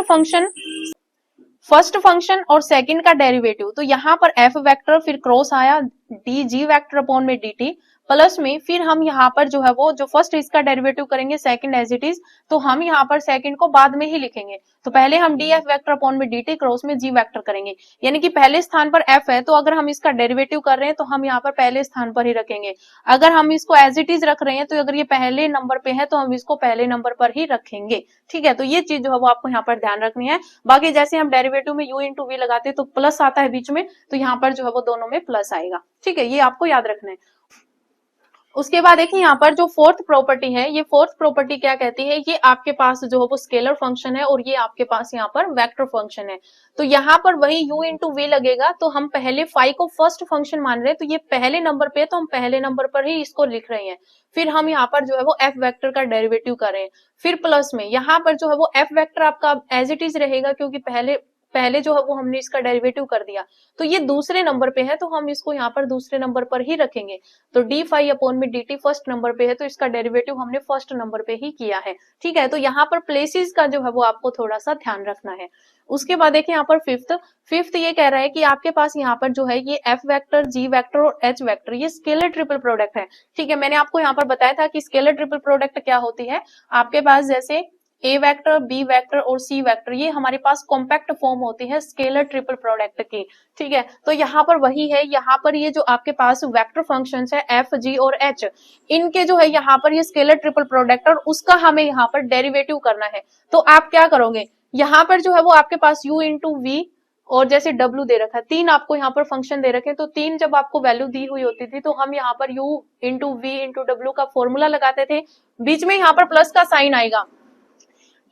फंक्शन और सेकंड का डेरिवेटिव, तो यहाँ पर एफ वेक्टर फिर क्रॉस आया डी जी वेक्टर अपॉन में डी टी प्लस में फिर हम यहाँ पर जो है वो जो फर्स्ट इसका डेरिवेटिव करेंगे सेकंड एज इट इज, तो हम यहाँ पर सेकंड को बाद में ही लिखेंगे। तो पहले हम डी एफ वेक्टर अपॉन में डी टी क्रॉस में जी वेक्टर करेंगे, यानी कि पहले स्थान पर एफ है तो अगर हम इसका डेरिवेटिव कर रहे हैं तो हम यहाँ पर पहले स्थान पर ही रखेंगे। अगर हम इसको एज इट इज रख रहे हैं तो अगर ये पहले नंबर पे है तो हम इसको पहले नंबर पर ही रखेंगे, ठीक है। तो ये चीज जो है वो आपको यहाँ पर ध्यान रखनी है। बाकी जैसे हम डेरिवेटिव में u इंटू वी लगाते हैं तो प्लस आता है बीच में, तो यहाँ पर जो है वो दोनों में प्लस आएगा, ठीक है, ये आपको याद रखना है। उसके बाद देखिए यहाँ पर जो फोर्थ प्रॉपर्टी है, ये फोर्थ प्रॉपर्टी क्या कहती है, ये आपके पास जो है वो स्केलर फंक्शन है और ये आपके पास यहाँ पर वेक्टर फंक्शन है। तो यहाँ पर वही u इंटू वी लगेगा, तो हम पहले फाई को फर्स्ट फंक्शन मान रहे हैं, तो ये पहले नंबर पे है तो हम पहले नंबर पर ही इसको लिख रहे हैं। फिर हम यहाँ पर जो है वो एफ वेक्टर का डेरिवेटिव कर रहे हैं, फिर प्लस में यहाँ पर जो है वो एफ वेक्टर आपका एज इट इज रहेगा क्योंकि पहले जो है वो हमने इसका डेरिवेटिव कर दिया, तो ये दूसरे नंबर पे है तो हम इसको यहाँ पर दूसरे नंबर पर ही रखेंगे। तो डी फाई अपॉन में डी टी फर्स्ट नंबर पे है तो इसका डेरिवेटिव हमने फर्स्ट नंबर पे ही किया है, ठीक है। तो यहाँ पर प्लेसेस का जो है वो आपको थोड़ा सा ध्यान रखना है। उसके बाद देखिए यहाँ पर फिफ्थ ये कह रहा है कि आपके पास यहाँ पर जो है ये एफ वेक्टर, जी वेक्टर और एच वेक्टर ये स्केलर ट्रिपल प्रोडक्ट है, ठीक है। मैंने आपको यहाँ पर बताया था कि स्केलर ट्रिपल प्रोडक्ट क्या होती है। आपके पास जैसे ए वेक्टर, बी वेक्टर और सी वेक्टर, ये हमारे पास कॉम्पैक्ट फॉर्म होती है स्केलर ट्रिपल प्रोडक्ट की। ठीक है, तो यहाँ पर वही है, यहाँ पर ये जो आपके पास वेक्टर फंक्शंस है एफ, जी और एच, इनके जो है यहाँ पर ये स्केलर ट्रिपल प्रोडक्ट और उसका हमें यहाँ पर डेरिवेटिव करना है। तो आप क्या करोगे, यहाँ पर जो है वो आपके पास u इंटू वी और जैसे w दे रखा है, तीन आपको यहाँ पर फंक्शन दे रखे हैं, तो तीन जब आपको वैल्यू दी हुई होती थी तो हम यहाँ पर u into V into W का फॉर्मूला लगाते थे, बीच में यहाँ पर प्लस का साइन आएगा।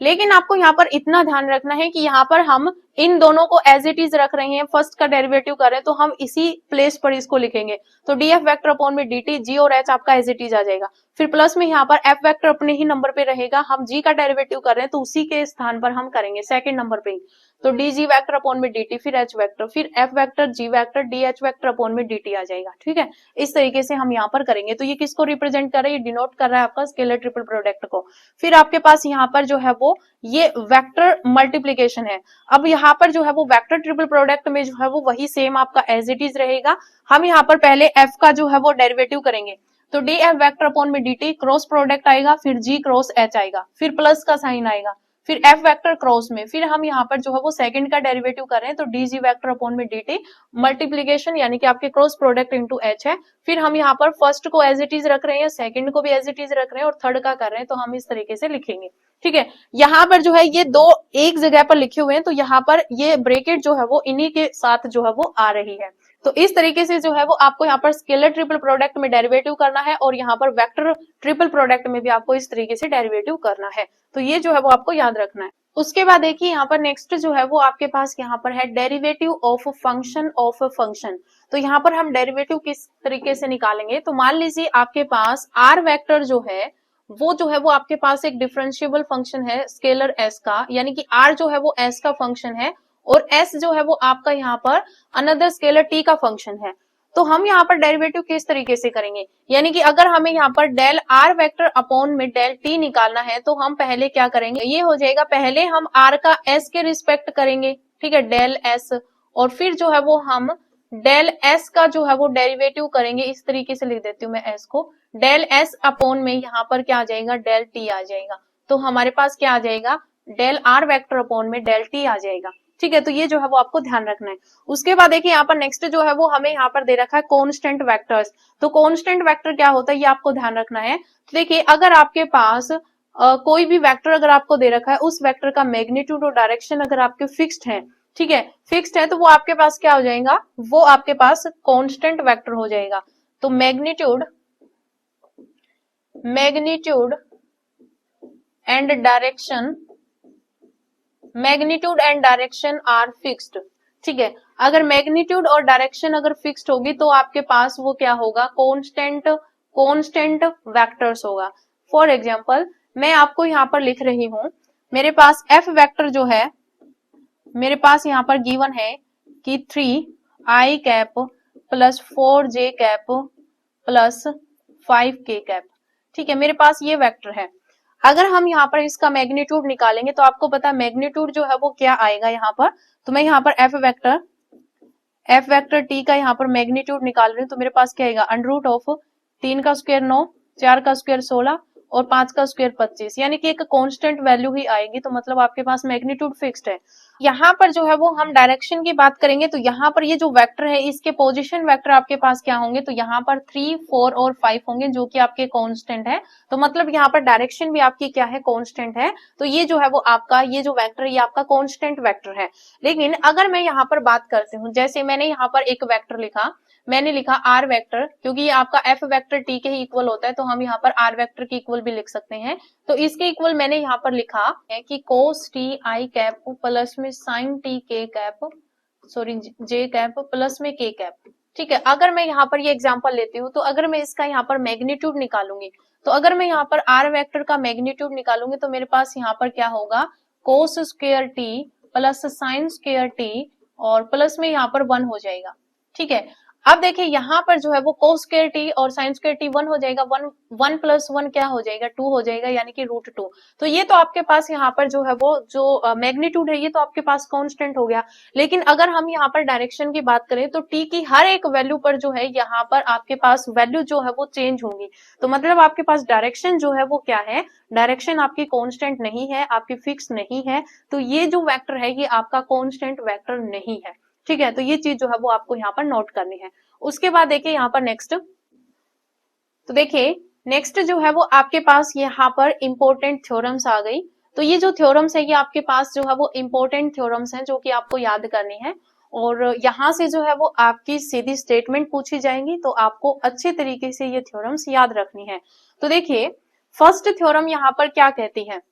लेकिन आपको यहाँ पर इतना ध्यान रखना है कि यहाँ पर हम इन दोनों को एज इट इज रख रहे हैं, फर्स्ट का डेरिवेटिव कर रहे हैं तो हम इसी प्लेस पर इसको लिखेंगे। तो डी एफ वैक्टर अपॉन में डी टी, जी और एच आपका एज इट इज आ जाएगा। फिर प्लस में यहाँ पर एफ वैक्टर अपने ही नंबर पे रहेगा, हम जी का डेरिवेटिव कर रहे हैं तो उसी के स्थान पर हम करेंगे सेकंड नंबर पे ही। तो डी जी वैक्टर अपॉन में डी टी, फिर एच वैक्टर, फिर f vector, g vector, d h vector upon में डी टी आ जाएगा। ठीक है, इस तरीके से हम यहाँ पर करेंगे। तो ये किसको रिप्रेजेंट कर रहा है, ये डिनोट कर रहा है आपका स्केलर ट्रिपल प्रोडक्ट को। फिर आपके पास यहाँ पर जो है वो ये वेक्टर मल्टीप्लीकेशन है। अब यहाँ पर जो है वो वेक्टर ट्रिपल प्रोडक्ट में जो है वो वही सेम आपका एज इट इज रहेगा। हम यहाँ पर पहले एफ का जो है वो डेरिवेटिव करेंगे, तो डी एफ वैक्टर अपॉन में डी टी, क्रॉस प्रोडक्ट आएगा, फिर जी क्रॉस एच आएगा, फिर प्लस का साइन आएगा, फिर एफ वेक्टर क्रॉस में, फिर हम यहाँ पर जो है वो सेकंड का डेरिवेटिव कर रहे हैं तो डी जी वेक्टर अपॉन में डी टी, मल्टीप्लीकेशन यानी कि आपके क्रॉस प्रोडक्ट इंटू एच है। फिर हम यहाँ पर फर्स्ट को एज इट इज रख रहे हैं, सेकंड को भी एज इट इज रख रहे हैं और थर्ड का कर रहे हैं, तो हम इस तरीके से लिखेंगे। ठीक है, यहाँ पर जो है ये दो एक जगह पर लिखे हुए हैं, तो यहाँ पर ये ब्रेकेट जो है वो इन्हीं के साथ जो है वो आ रही है। तो इस तरीके से जो है वो आपको यहाँ पर स्केलर ट्रिपल प्रोडक्ट में डेरिवेटिव करना है और यहाँ पर वेक्टर ट्रिपल प्रोडक्ट में भी आपको इस तरीके से डेरिवेटिव करना है। तो ये जो है वो आपको याद रखना है। उसके बाद देखिए यहाँ पर नेक्स्ट जो है वो आपके पास यहाँ पर है derivative of function of function. तो यहाँ पर हम डेरिवेटिव किस तरीके से निकालेंगे, तो मान लीजिए आपके पास आर वेक्टर जो है वो आपके पास एक डिफरेंशिएबल फंक्शन है स्केलर एस का, यानी कि आर जो है वो एस का फंक्शन है और एस जो है वो आपका यहाँ पर अनदर स्केलर टी का फंक्शन है। तो हम यहाँ पर डेरिवेटिव किस तरीके से करेंगे, यानी कि अगर हमें यहाँ पर डेल आर वेक्टर अपॉन में डेल टी निकालना है तो हम पहले क्या करेंगे, ये हो जाएगा पहले हम आर का एस के रिस्पेक्ट करेंगे, ठीक है, डेल एस, और फिर जो है वो हम डेल एस का जो है वो डेरिवेटिव करेंगे। इस तरीके से लिख देती हूँ मैं एस को, डेल एस अपॉन में यहाँ पर क्या आ जाएगा, डेल टी आ जाएगा। तो हमारे पास क्या आ जाएगा, डेल आर वेक्टर अपॉन में डेल टी आ जाएगा। ठीक है, तो ये जो है वो आपको ध्यान रखना है। उसके बाद देखिए यहाँ पर नेक्स्ट जो है वो हमें यहाँ पर दे रखा है कांस्टेंट वेक्टर्स। तो कांस्टेंट वेक्टर क्या होता है ये आपको ध्यान रखना है। तो देखिए अगर आपके पास कोई भी वेक्टर अगर आपको दे रखा है, उस वेक्टर का मैग्नीट्यूड और डायरेक्शन अगर आपके फिक्स्ड है, ठीक है, फिक्स्ड है, तो वो आपके पास क्या हो जाएगा, वो आपके पास कांस्टेंट वेक्टर हो जाएगा। तो magnitude and direction are fixed. ठीक है, अगर मैग्नीट्यूड और डायरेक्शन अगर फिक्स्ड होगी तो आपके पास वो क्या होगा, कांस्टेंट वेक्टर्स होगा। फॉर एग्जांपल मैं आपको यहाँ पर लिख रही हूं, मेरे पास एफ वेक्टर जो है मेरे पास यहाँ पर गिवन है कि 3i cap plus 4j cap plus 5k cap. ठीक है, मेरे पास ये वेक्टर है। अगर हम यहाँ पर इसका मैग्नीट्यूड निकालेंगे तो आपको पता है मैग्नीट्यूड जो है वो क्या आएगा यहाँ पर। तो मैं यहाँ पर एफ वेक्टर टी का यहाँ पर मैग्नीट्यूड निकाल रही हूँ, तो मेरे पास क्या आएगा, अंडर रूट ऑफ 3 का स्क्वायर 9, 4 का स्क्वायर 16 और 5 का स्क्वायर 25, यानी कि एक कांस्टेंट वैल्यू ही आएगी। तो मतलब आपके पास मैग्नीट्यूड फिक्स्ड है। यहाँ पर जो है वो हम डायरेक्शन की बात करेंगे, तो यहाँ पर ये जो वेक्टर है इसके पोजीशन वेक्टर आपके पास क्या होंगे, तो यहाँ पर 3, 4 और 5 होंगे जो कि आपके कांस्टेंट है। तो मतलब यहाँ पर डायरेक्शन भी आपकी क्या है, कांस्टेंट है। तो ये जो है वो आपका ये जो वेक्टर है ये आपका कांस्टेंट वेक्टर है। लेकिन अगर मैं यहाँ पर बात करती हूँ, जैसे मैंने यहाँ पर एक वेक्टर लिखा, मैंने लिखा आर वेक्टर, क्योंकि ये आपका एफ वेक्टर टी के ही इक्वल होता है, तो हम यहाँ पर आर वेक्टर के इक्वल भी लिख सकते हैं। तो इसके इक्वल मैंने यहाँ पर लिखा है कि cos T I cap plus में साइन टी के कैप, सॉरी जे कैप प्लस में के कैप। ठीक है, अगर मैं यहाँ पर ये एग्जांपल लेती हूँ, तो अगर मैं इसका यहाँ पर मैग्नीट्यूड निकालूंगी, तो अगर मैं यहाँ पर आर वेक्टर का मैग्नीट्यूड निकालूंगी तो मेरे पास यहाँ पर क्या होगा, कोस square t plus sign square T और प्लस में यहाँ पर 1 हो जाएगा। ठीक है, अब देखिए यहाँ पर जो है वो cos स्क्वायर टी और sin स्क्वायर टी 1 हो जाएगा, 1 प्लस 1 क्या हो जाएगा, 2 हो जाएगा, यानी कि √2। तो ये तो आपके पास यहाँ पर जो है वो जो मैग्नीट्यूड है ये तो आपके पास कांस्टेंट हो गया। लेकिन अगर हम यहाँ पर डायरेक्शन की बात करें तो टी की हर एक वैल्यू पर जो है यहाँ पर आपके पास वैल्यू जो है वो चेंज होंगी। तो मतलब आपके पास डायरेक्शन जो है वो क्या है, डायरेक्शन आपकी कांस्टेंट नहीं है, आपकी फिक्स नहीं है। तो ये जो वेक्टर है ये आपका कांस्टेंट वेक्टर नहीं है। ठीक है, तो ये चीज जो है वो आपको यहाँ पर नोट करनी है। उसके बाद देखिए यहाँ पर नेक्स्ट, तो देखिए नेक्स्ट जो है वो आपके पास यहाँ पर इंपॉर्टेंट थ्योरम्स आ गई। तो ये जो थ्योरम्स है ये आपके पास जो है वो इंपॉर्टेंट थ्योरम्स हैं जो कि आपको याद करनी है, और यहाँ से जो है वो आपकी सीधी स्टेटमेंट पूछी जाएंगी, तो आपको अच्छे तरीके से ये थ्योरम्स याद रखनी है। तो देखिए फर्स्ट थ्योरम यहाँ पर क्या कहती है,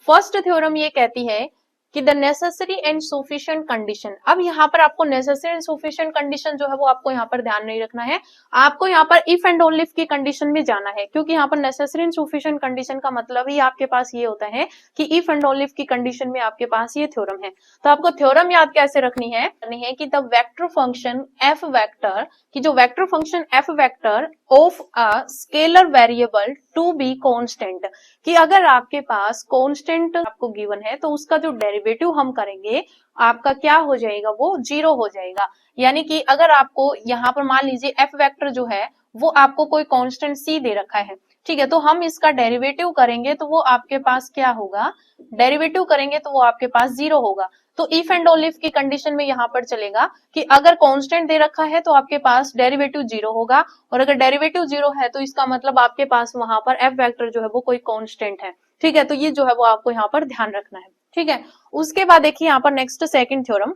फर्स्ट थ्योरम ये कहती है कि the necessary and sufficient condition. अब यहाँ पर आपको नेसेसरी एंड सफिशिएंट कंडीशन जो है वो आपको यहाँ पर ध्यान नहीं रखना है, आपको यहाँ पर इफ एंड ओनली इफ की कंडीशन में जाना है, क्योंकि यहाँ पर नेसेसरी एंड सफिशिएंट कंडीशन का मतलब ही आपके पास ये होता है कि इफ एंड ओनली इफ की कंडीशन में आपके पास ये थ्योरम है। तो आपको थ्योरम याद कैसे रखनी है कि the vector function F vector, कि जो vector function F vector of a scalar variable to be constant, कि अगर आपके पास कांस्टेंट आपको गिवन है तो उसका जो डेरिवेटिव हम करेंगे आपका क्या हो जाएगा, वो 0 हो जाएगा। यानी कि अगर आपको यहाँ पर मान लीजिए एफ वेक्टर जो है वो आपको कोई कांस्टेंट सी दे रखा है, ठीक है, तो हम इसका डेरिवेटिव करेंगे तो वो आपके पास क्या होगा, डेरिवेटिव करेंगे तो वो आपके पास 0 होगा। तो इफ एंड ओनली इफ की कंडीशन में यहाँ पर चलेगा कि अगर कांस्टेंट दे रखा है तो आपके पास डेरिवेटिव 0 होगा, और अगर डेरिवेटिव 0 है तो इसका मतलब आपके पास वहां पर एफ वेक्टर जो है वो कोई कांस्टेंट है। ठीक है, तो ये जो है वो आपको यहाँ पर ध्यान रखना है। ठीक है, उसके बाद देखिए यहाँ पर नेक्स्ट सेकंड थ्योरम।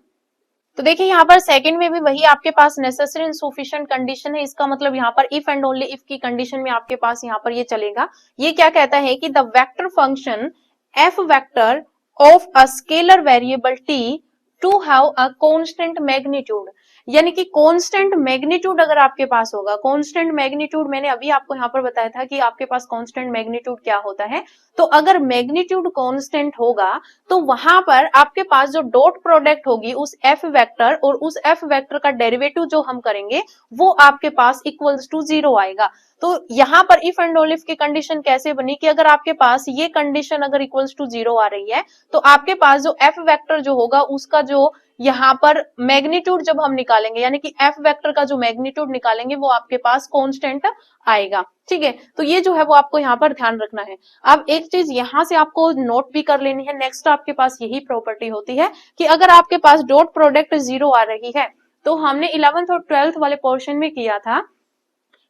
तो देखिए यहाँ पर सेकंड में भी वही आपके पास नेसेसरी एंड सफिशिएंट कंडीशन है, इसका मतलब यहाँ पर इफ एंड ओनली इफ की कंडीशन में आपके पास यहाँ पर ये चलेगा। ये क्या कहता है कि the vector function F vector of a scalar variable t to have a constant magnitude, यानी कि कांस्टेंट मैग्नीट्यूड अगर आपके पास होगा, कांस्टेंट मैग्नीट्यूड मैंने अभी आपको यहाँ पर बताया था कि आपके पास कांस्टेंट मैग्नीट्यूड क्या होता है। तो अगर मैग्नीट्यूड कांस्टेंट होगा तो वहां पर आपके पास जो डॉट प्रोडक्ट होगी उस एफ वेक्टर और उस एफ वेक्टर का डेरिवेटिव जो हम करेंगे वो आपके पास इक्वल्स टू 0 आएगा। तो यहाँ पर इफ एंड ओनली इफ की कंडीशन कैसे बनी कि अगर आपके पास ये कंडीशन अगर इक्वल्स टू 0 आ रही है तो आपके पास जो एफ वेक्टर जो होगा उसका जो यहाँ पर मैग्नीट्यूड जब हम निकालेंगे, यानी कि एफ वेक्टर का जो मैग्नीट्यूड निकालेंगे वो आपके पास कांस्टेंट आएगा। ठीक है, तो ये जो है वो आपको यहाँ पर ध्यान रखना है। अब एक चीज यहाँ से आपको नोट भी कर लेनी है, नेक्स्ट आपके पास यही प्रॉपर्टी होती है कि अगर आपके पास डॉट प्रोडक्ट 0 आ रही है, तो हमने 11th और 12th वाले पोर्शन में किया था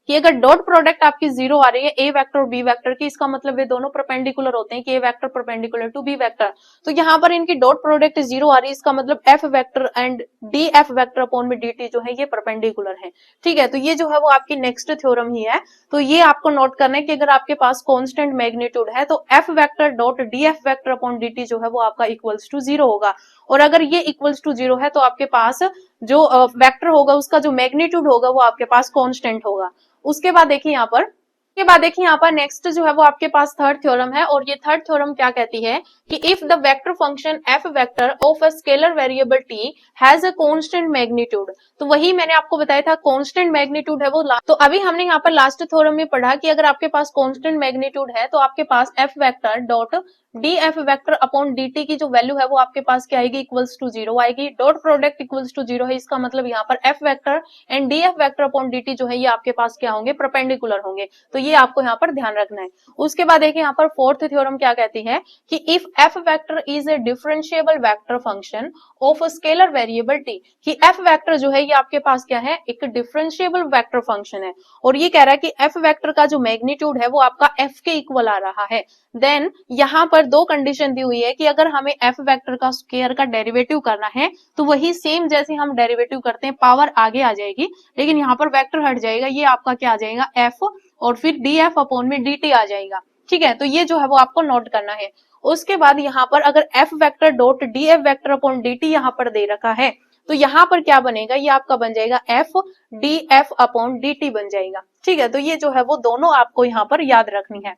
कि अगर डॉट प्रोडक्ट आपकी 0 आ रही है ए वेक्टर और बी वेक्टर की, इसका मतलब ये दोनों परपेंडिकुलर होते हैं कि a vector perpendicular to b vector. तो यहाँ पर इनकी डॉट प्रोडक्ट 0 आ रही है, इसका मतलब F vector and D f vector upon में dt जो है ये परपेंडिकुलर है। ठीक है, तो ये जो है वो आपकी नेक्स्ट थ्योरम ही है। तो ये आपको नोट करना है कि अगर आपके पास कॉन्स्टेंट मैग्नीट्यूड है तो F vector dot d f vector upon dt जो है वो आपका इक्वल्स टू 0 होगा, और अगर ये इक्वल्स टू 0 है तो आपके पास जो वेक्टर होगा उसका जो मैग्नीट्यूड होगा वो आपके पास कॉन्स्टेंट होगा। उसके बाद देखिए यहाँ पर नेक्स्ट जो है वो आपके पास थर्ड थ्योरम है, और ये थर्ड थ्योरम क्या कहती है कि if the vector function F vector of a scalar variable T has a constant magnitude, तो वही मैंने आपको बताया था कांस्टेंट मैग्नीट्यूड है वो। तो अभी हमने यहाँ पर लास्ट थ्योरम में पढ़ा कि अगर आपके पास कांस्टेंट मैग्नीट्यूड है तो आपके पास F vector dot d f vector upon dt की जो वैल्यू है वो आपके पास क्या आएगी, इक्वल्स टू 0 आएगी। डॉट प्रोडक्ट इक्वल्स टू 0 है, इसका मतलब यहाँ पर F vector and D f vector upon dt जो है ये आपके पास क्या होंगे, परपेंडिकुलर होंगे। तो ये आपको यहाँ पर ध्यान रखना है। उसके बाद देखिए यहाँ पर फोर्थ थ्योरम क्या कहती है कि if f vector is a differentiable vector function of a scalar variable t, कि एफ वेक्टर जो है ये आपके पास क्या है, एक डिफरेंशिएबल वेक्टर फंक्शन है, और ये कह रहा है कि एफ वेक्टर का जो मैग्नीट्यूड है वो आपका एफ के इक्वल आ रहा है। देन यहाँ पर दो कंडीशन दी हुई है कि अगर हमें एफ वेक्टर का स्क्वायर का डेरिवेटिव करना है तो वही सेम जैसे हम डेरिवेटिव करते हैं, पावर आगे आ जाएगी लेकिन यहाँ पर वेक्टर हट जाएगा, ये आपका क्या आ जाएगा एफ, और फिर डी एफ अपॉन में dt आ जाएगा। ठीक है, तो ये जो है वो आपको नोट करना है। उसके बाद यहाँ पर अगर F vector dot d f vector upon dt यहाँ पर दे रखा है तो यहाँ पर क्या बनेगा, ये आपका बन जाएगा F D F upon dt बन जाएगा। ठीक है, तो ये जो है वो दोनों आपको यहाँ पर याद रखनी है।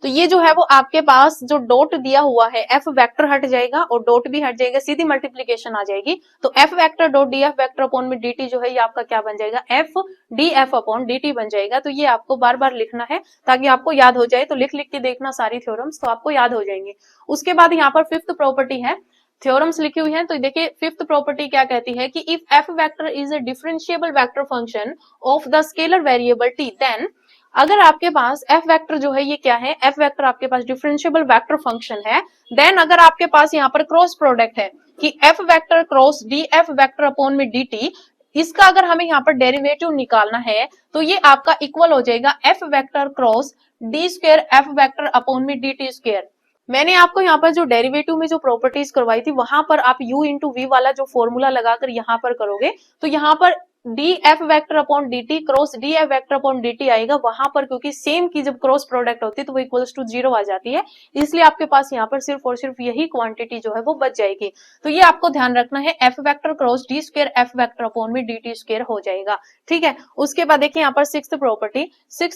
तो ये जो है वो आपके पास जो डॉट दिया हुआ है एफ वेक्टर हट जाएगा और डॉट भी हट जाएगा, सीधी मल्टीप्लीकेशन आ जाएगी। तो F vector dot d f vector upon में डी टी जो है ये आपका क्या बन जाएगा, F D F upon d T बन जाएगा। तो ये आपको बार बार लिखना है ताकि आपको याद हो जाए, तो लिख लिख के देखना सारी थ्योरम्स, तो आपको याद हो जाएंगे। उसके बाद यहाँ पर फिफ्थ प्रॉपर्टी है, थ्योरम्स लिखी हुई है। तो देखिए फिफ्थ प्रॉपर्टी क्या कहती है कि if f vector is a differentiable vector function of the scalar variable t, then अगर आपके पास एफ वेक्टर जो है ये क्या है, एफ वेक्टर आपके पास डिफरेंशिएबल वेक्टर फंक्शन है, देन अगर आपके पास यहाँ पर क्रॉस प्रोडक्ट है कि F vector cross d f vector upon में डी टी, इसका अगर हमें यहाँ पर डेरिवेटिव निकालना है तो ये आपका इक्वल हो जाएगा F vector cross D square F vector upon में डी टी स्क्वायर। मैंने आपको यहाँ पर जो डेरिवेटिव में जो प्रॉपर्टीज करवाई थी वहां पर आप u इंटू वी वाला जो फॉर्मूला लगाकर यहाँ पर करोगे तो यहाँ पर D f vector upon d T cross d f vector upon d T आएगा। वहां पर क्योंकि सेम की जब क्रॉस प्रोडक्ट होती है तो वो इक्वल्स टू 0 आ जाती है, इसलिए आपके पास यहाँ पर सिर्फ और सिर्फ यही क्वांटिटी जो है वो बच जाएगी। तो ये आपको ध्यान रखना है, F vector cross D square F vector upon में डी टी स्क्वायर हो जाएगा। ठीक है, उसके बाद देखिए यहाँ पर सिक्स्थ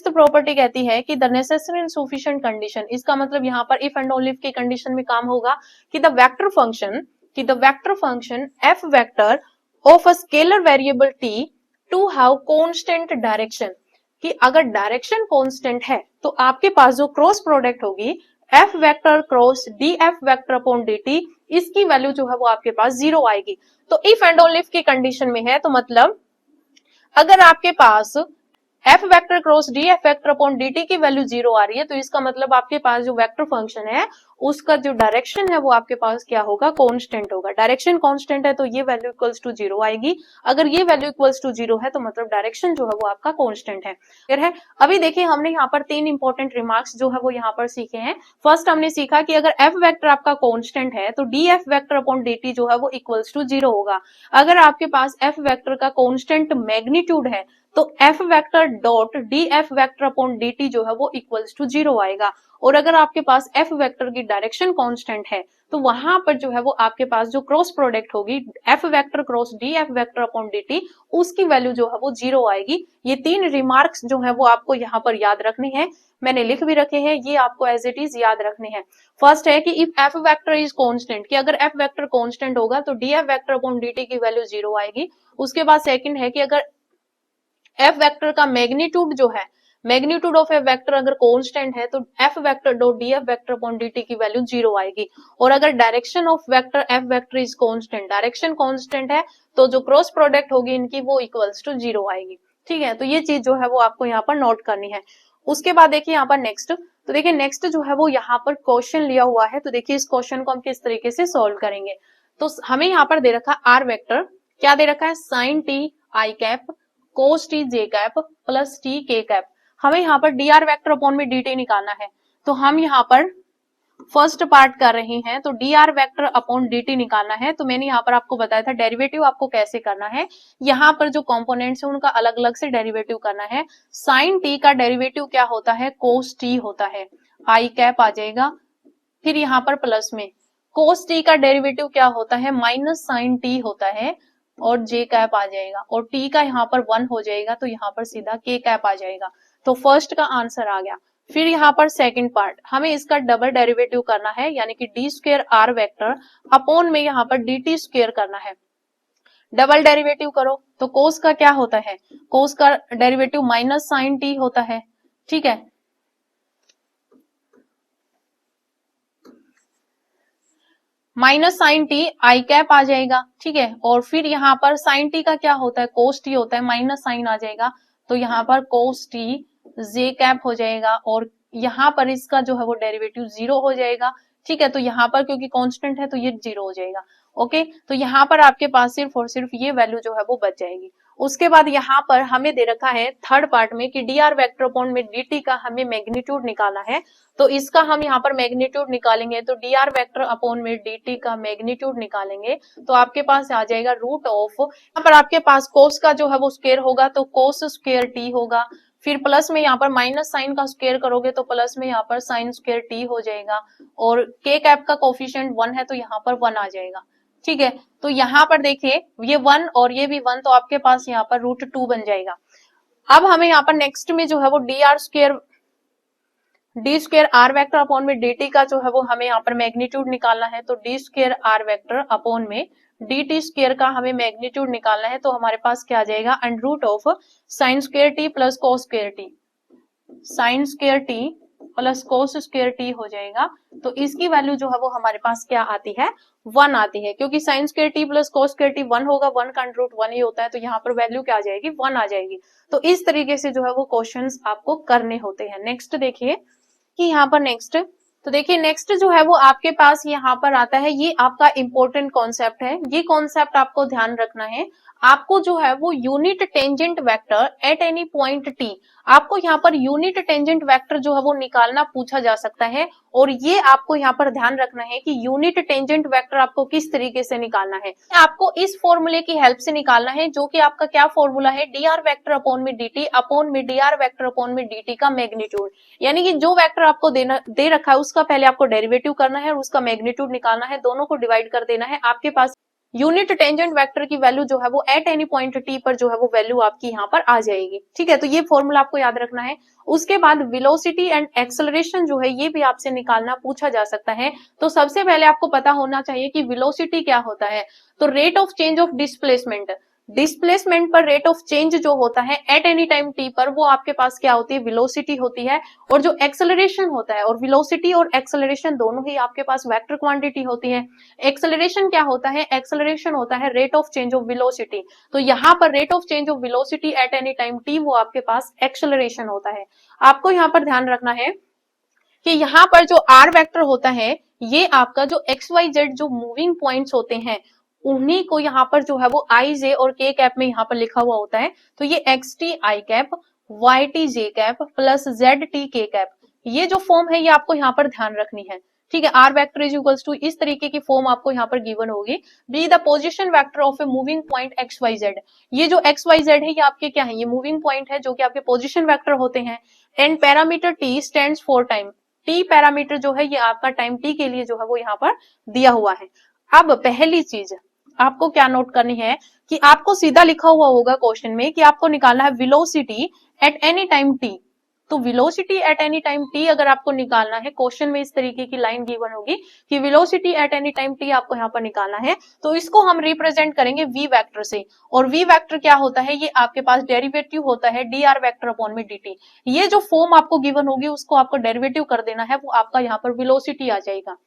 प्रॉपर्टी कहती है कि the necessary and sufficient condition, इसका मतलब यहाँ पर इफ एंड ओनली इफ की कंडीशन में काम होगा कि the vector function F vector of a scalar variable t to have constant direction, कि अगर डायरेक्शन कांस्टेंट है तो आपके पास जो क्रॉस प्रोडक्ट होगी f vector cross d f vector upon d t, इसकी वैल्यू जो है वो आपके पास 0 आएगी। तो इफ एंड ओनली इफ की कंडीशन में है, तो मतलब अगर आपके पास F vector cross d f vector upon d t की वैल्यू 0 आ रही है तो इसका मतलब आपके पास जो वेक्टर फंक्शन है उसका जो डायरेक्शन है वो आपके पास क्या होगा, कांस्टेंट होगा। डायरेक्शन कांस्टेंट है तो ये वैल्यू इक्वल्स टू 0 आएगी। अगर ये वैल्यू इक्वल्स टू 0 है तो मतलब डायरेक्शन जो है वो आपका कांस्टेंट है। क्लियर है? अभी देखिए हमने यहाँ पर 3 इंपॉर्टेंट रिमार्क्स जो है वो यहाँ पर सीखे हैं। फर्स्ट हमने सीखा कि अगर एफ वेक्टर आपका कांस्टेंट है तो D f vector upon d T जो है वो इक्वल्स टू 0 होगा। अगर आपके पास एफ वेक्टर का कांस्टेंट मैग्नीट्यूड है तो F vector dot d f vector upon d T जो है वो इक्वल्स टू 0 आएगा। और अगर आपके पास एफ वेक्टर की डायरेक्शन कांस्टेंट है तो वहां पर जो है वो आपके पास जो क्रॉस प्रोडक्ट होगी F vector cross d f vector upon d T, उसकी वैल्यू जो है वो 0 आएगी। ये 3 रिमार्क्स जो है वो आपको यहाँ पर याद रखने हैं, मैंने लिख भी रखे हैं, ये आपको एज इट इज याद रखने हैं। फर्स्ट है कि if f vector is constant, कि अगर एफ वेक्टर कांस्टेंट होगा तो D f vector upon d t की वैल्यू 0 आएगी। उसके बाद सेकंड है कि अगर एफ वेक्टर का मैग्नीट्यूड जो है, मैग्नीट्यूड ऑफ एफ वेक्टर अगर कांस्टेंट है तो F vector dot d f vector upon d t की वैल्यू 0 आएगी। और अगर direction of vector F vector is constant, direction constant है तो जो क्रॉस प्रोडक्ट होगी इनकी वो इक्वल्स टू 0 आएगी। ठीक है, तो ये चीज जो है वो आपको यहाँ पर नोट करनी है। उसके बाद देखिए यहाँ पर नेक्स्ट, तो देखिए नेक्स्ट जो है वो यहाँ पर क्वेश्चन लिया हुआ है। तो देखिए इस क्वेश्चन को हम किस तरीके से सोल्व करेंगे। तो हमें यहाँ पर दे रखा आर वेक्टर, क्या दे रखा है, साइन टी आई कैप कोस टी जे कैप प्लस टी के कैप। हमें यहाँ पर डी आर वेक्टर अपॉन में डी टी निकालना है। तो हम यहाँ पर फर्स्ट पार्ट कर रहे हैं, तो D r vector upon d t निकालना है। तो मैंने यहाँ पर आपको बताया था डेरिवेटिव आपको कैसे करना है। यहाँ पर जो कंपोनेंट्स है उनका अलग अलग से डेरिवेटिव करना है। साइन टी का डेरिवेटिव क्या होता है, कोस टी होता है, आई कैप आ जाएगा, फिर यहाँ पर प्लस में कोस टी का डेरिवेटिव क्या होता है, माइनस साइन टी होता है और जे कैप आ जाएगा, और टी का यहाँ पर 1 हो जाएगा तो यहाँ पर सीधा के कैप आ जाएगा। तो फर्स्ट का आंसर आ गया। फिर यहाँ पर सेकंड पार्ट, हमें इसका डबल डेरिवेटिव करना है, यानी कि d square are vector upon में यहाँ पर डी टी स्क्वायर करना है। डबल डेरिवेटिव करो तो कोस का क्या होता है, कोस का डेरिवेटिव माइनस साइन टी होता है। ठीक है, माइनस साइन टी आई कैप आ जाएगा। ठीक है, और फिर यहाँ पर साइन टी का क्या होता है, कोस टी होता है, माइनस साइन आ जाएगा तो यहाँ पर कोस टी जे कैप हो जाएगा, और यहाँ पर इसका जो है वो डेरिवेटिव 0 हो जाएगा। ठीक है, तो यहाँ पर क्योंकि कांस्टेंट है तो ये 0 हो जाएगा। ओके, तो यहाँ पर आपके पास सिर्फ और सिर्फ ये वैल्यू जो है वो बच जाएगी। उसके बाद यहाँ पर हमें दे रखा है थर्ड पार्ट में कि डी आर वेक्टर अपॉन में डी टी का हमें मैग्नीट्यूड निकालना है। तो इसका हम यहाँ पर मैग्नीट्यूड निकालेंगे, तो डी आर वेक्टर अपॉन में डी टी का मैग्नीट्यूड निकालेंगे तो आपके पास आ जाएगा रूट ऑफ, यहाँ पर आपके पास कोस का जो है वो स्क्वायर होगा तो कोस स्क्वायर टी होगा, फिर प्लस में यहाँ पर माइनस साइन का स्क्वायर करोगे तो प्लस में यहाँ पर साइन स्क्वायर टी हो जाएगा, और के कैप का कोफिशिएंट 1 है तो यहाँ पर 1 आ जाएगा। ठीक है, तो यहाँ पर देखिए ये 1 और ये भी 1 तो आपके पास यहाँ पर रूट 2 बन जाएगा। अब हमें यहाँ पर नेक्स्ट में जो है वो d r square d square are vector upon में dt का जो है वो हमें यहाँ पर मैग्नीट्यूड निकालना है, तो D square are vector upon में dt स्क्वायर का हमें मैग्नीट्यूड निकालना है, तो हमारे पास क्या आ जाएगा, under root of sine square t plus cos square t, sine square t plus cos square t हो जाएगा। तो इसकी वैल्यू जो है वो हमारे पास क्या आती है, 1 आती है, क्योंकि sign square t plus cos square T 1 होगा, 1 का अंडर रूट 1 ही होता है, तो यहाँ पर वैल्यू क्या आ जाएगी, 1 आ जाएगी। तो इस तरीके से जो है वो क्वेश्चंस आपको करने होते हैं। नेक्स्ट देखिए कि यहाँ पर नेक्स्ट, तो देखिए नेक्स्ट जो है वो आपके पास यहाँ पर आता है, ये आपका इंपॉर्टेंट कॉन्सेप्ट है, ये कॉन्सेप्ट आपको ध्यान रखना है। आपको जो है वो unit tangent vector at any point T, आपको यहाँ पर यूनिट टेंजेंट वेक्टर जो है वो निकालना पूछा जा सकता है, और ये आपको यहाँ पर ध्यान रखना है कि यूनिट टेंजेंट वेक्टर आपको किस तरीके से निकालना है। आपको इस फॉर्मूले की हेल्प से निकालना है, जो कि आपका क्या फॉर्मूला है, डी आर वेक्टर अपॉन में डी टी अपॉन में डी आर वेक्टर अपॉन में डी टी का मैग्नीट्यूड। यानी कि जो वेक्टर आपको दे रखा है उसका पहले आपको डेरिवेटिव करना है और उसका मैग्नीट्यूड निकालना है, दोनों को डिवाइड कर देना है। आपके पास यूनिट टेंजेंट वेक्टर की वैल्यू जो है वो एट एनी पॉइंट टी पर जो है वो वैल्यू आपकी यहाँ पर आ जाएगी। ठीक है, तो ये फॉर्मूला आपको याद रखना है। उसके बाद वेलोसिटी एंड एक्सेलरेशन जो है ये भी आपसे निकालना पूछा जा सकता है। तो सबसे पहले आपको पता होना चाहिए कि वेलोसिटी क्या होता है। तो rate of change of displacement, displacement पर रेट ऑफ चेंज जो होता है एट एनी टाइम टी पर, वो आपके पास क्या होती है, वेलोसिटी होती है। और जो एक्सेलरेशन होता है, और वेलोसिटी और एक्सेलरेशन दोनों ही आपके पास वेक्टर क्वांटिटी होती है। एक्सेलरेशन क्या होता है, एक्सेलरेशन होता है rate of change of velocity. तो यहाँ पर rate of change of velocity at any time T वो आपके पास एक्सेलरेशन होता है। आपको यहाँ पर ध्यान रखना है कि यहाँ पर जो आर वेक्टर होता है, ये आपका जो एक्स वाई जेड जो मूविंग पॉइंट्स होते हैं, उन्हीं को यहाँ पर जो है वो आई जे और के कैप में यहाँ पर लिखा हुआ होता है। तो ये एक्स टी आई कैप, वाई टी जे कैप प्लस जेड टी के कैप, ये जो फॉर्म है ये आपको यहाँ पर ध्यान रखनी है। ठीक है, r vector is equals to, इस तरीके की फॉर्म आपको यहाँ पर गिवन होगी। Be the position vector of a moving point x y z, ये जो एक्स वाई जेड है ये आपके क्या है, ये मूविंग पॉइंट है जो कि आपके पोजीशन वेक्टर होते हैं। And parameter T stands for time, T parameter जो है ये आपका टाइम टी के लिए जो है वो यहाँ पर दिया हुआ है। अब पहली चीज आपको क्या नोट करनी है कि आपको सीधा लिखा हुआ होगा क्वेश्चन में कि आपको निकालना है velocity at any time t. तो velocity at any time t अगर आपको निकालना है, क्वेश्चन में इस तरीके की लाइन गिवन होगी कि velocity at any time T आपको यहाँ पर निकालना है, तो इसको हम रिप्रेजेंट करेंगे वी वेक्टर से। और वी वेक्टर क्या होता है, ये आपके पास डेरिवेटिव होता है डी आर वेक्टर अपॉन में डी टी। ये जो फॉर्म आपको गिवन होगी उसको आपको डेरिवेटिव कर देना है, वो आपका यहाँ पर वेलोसिटी आ जाएगा।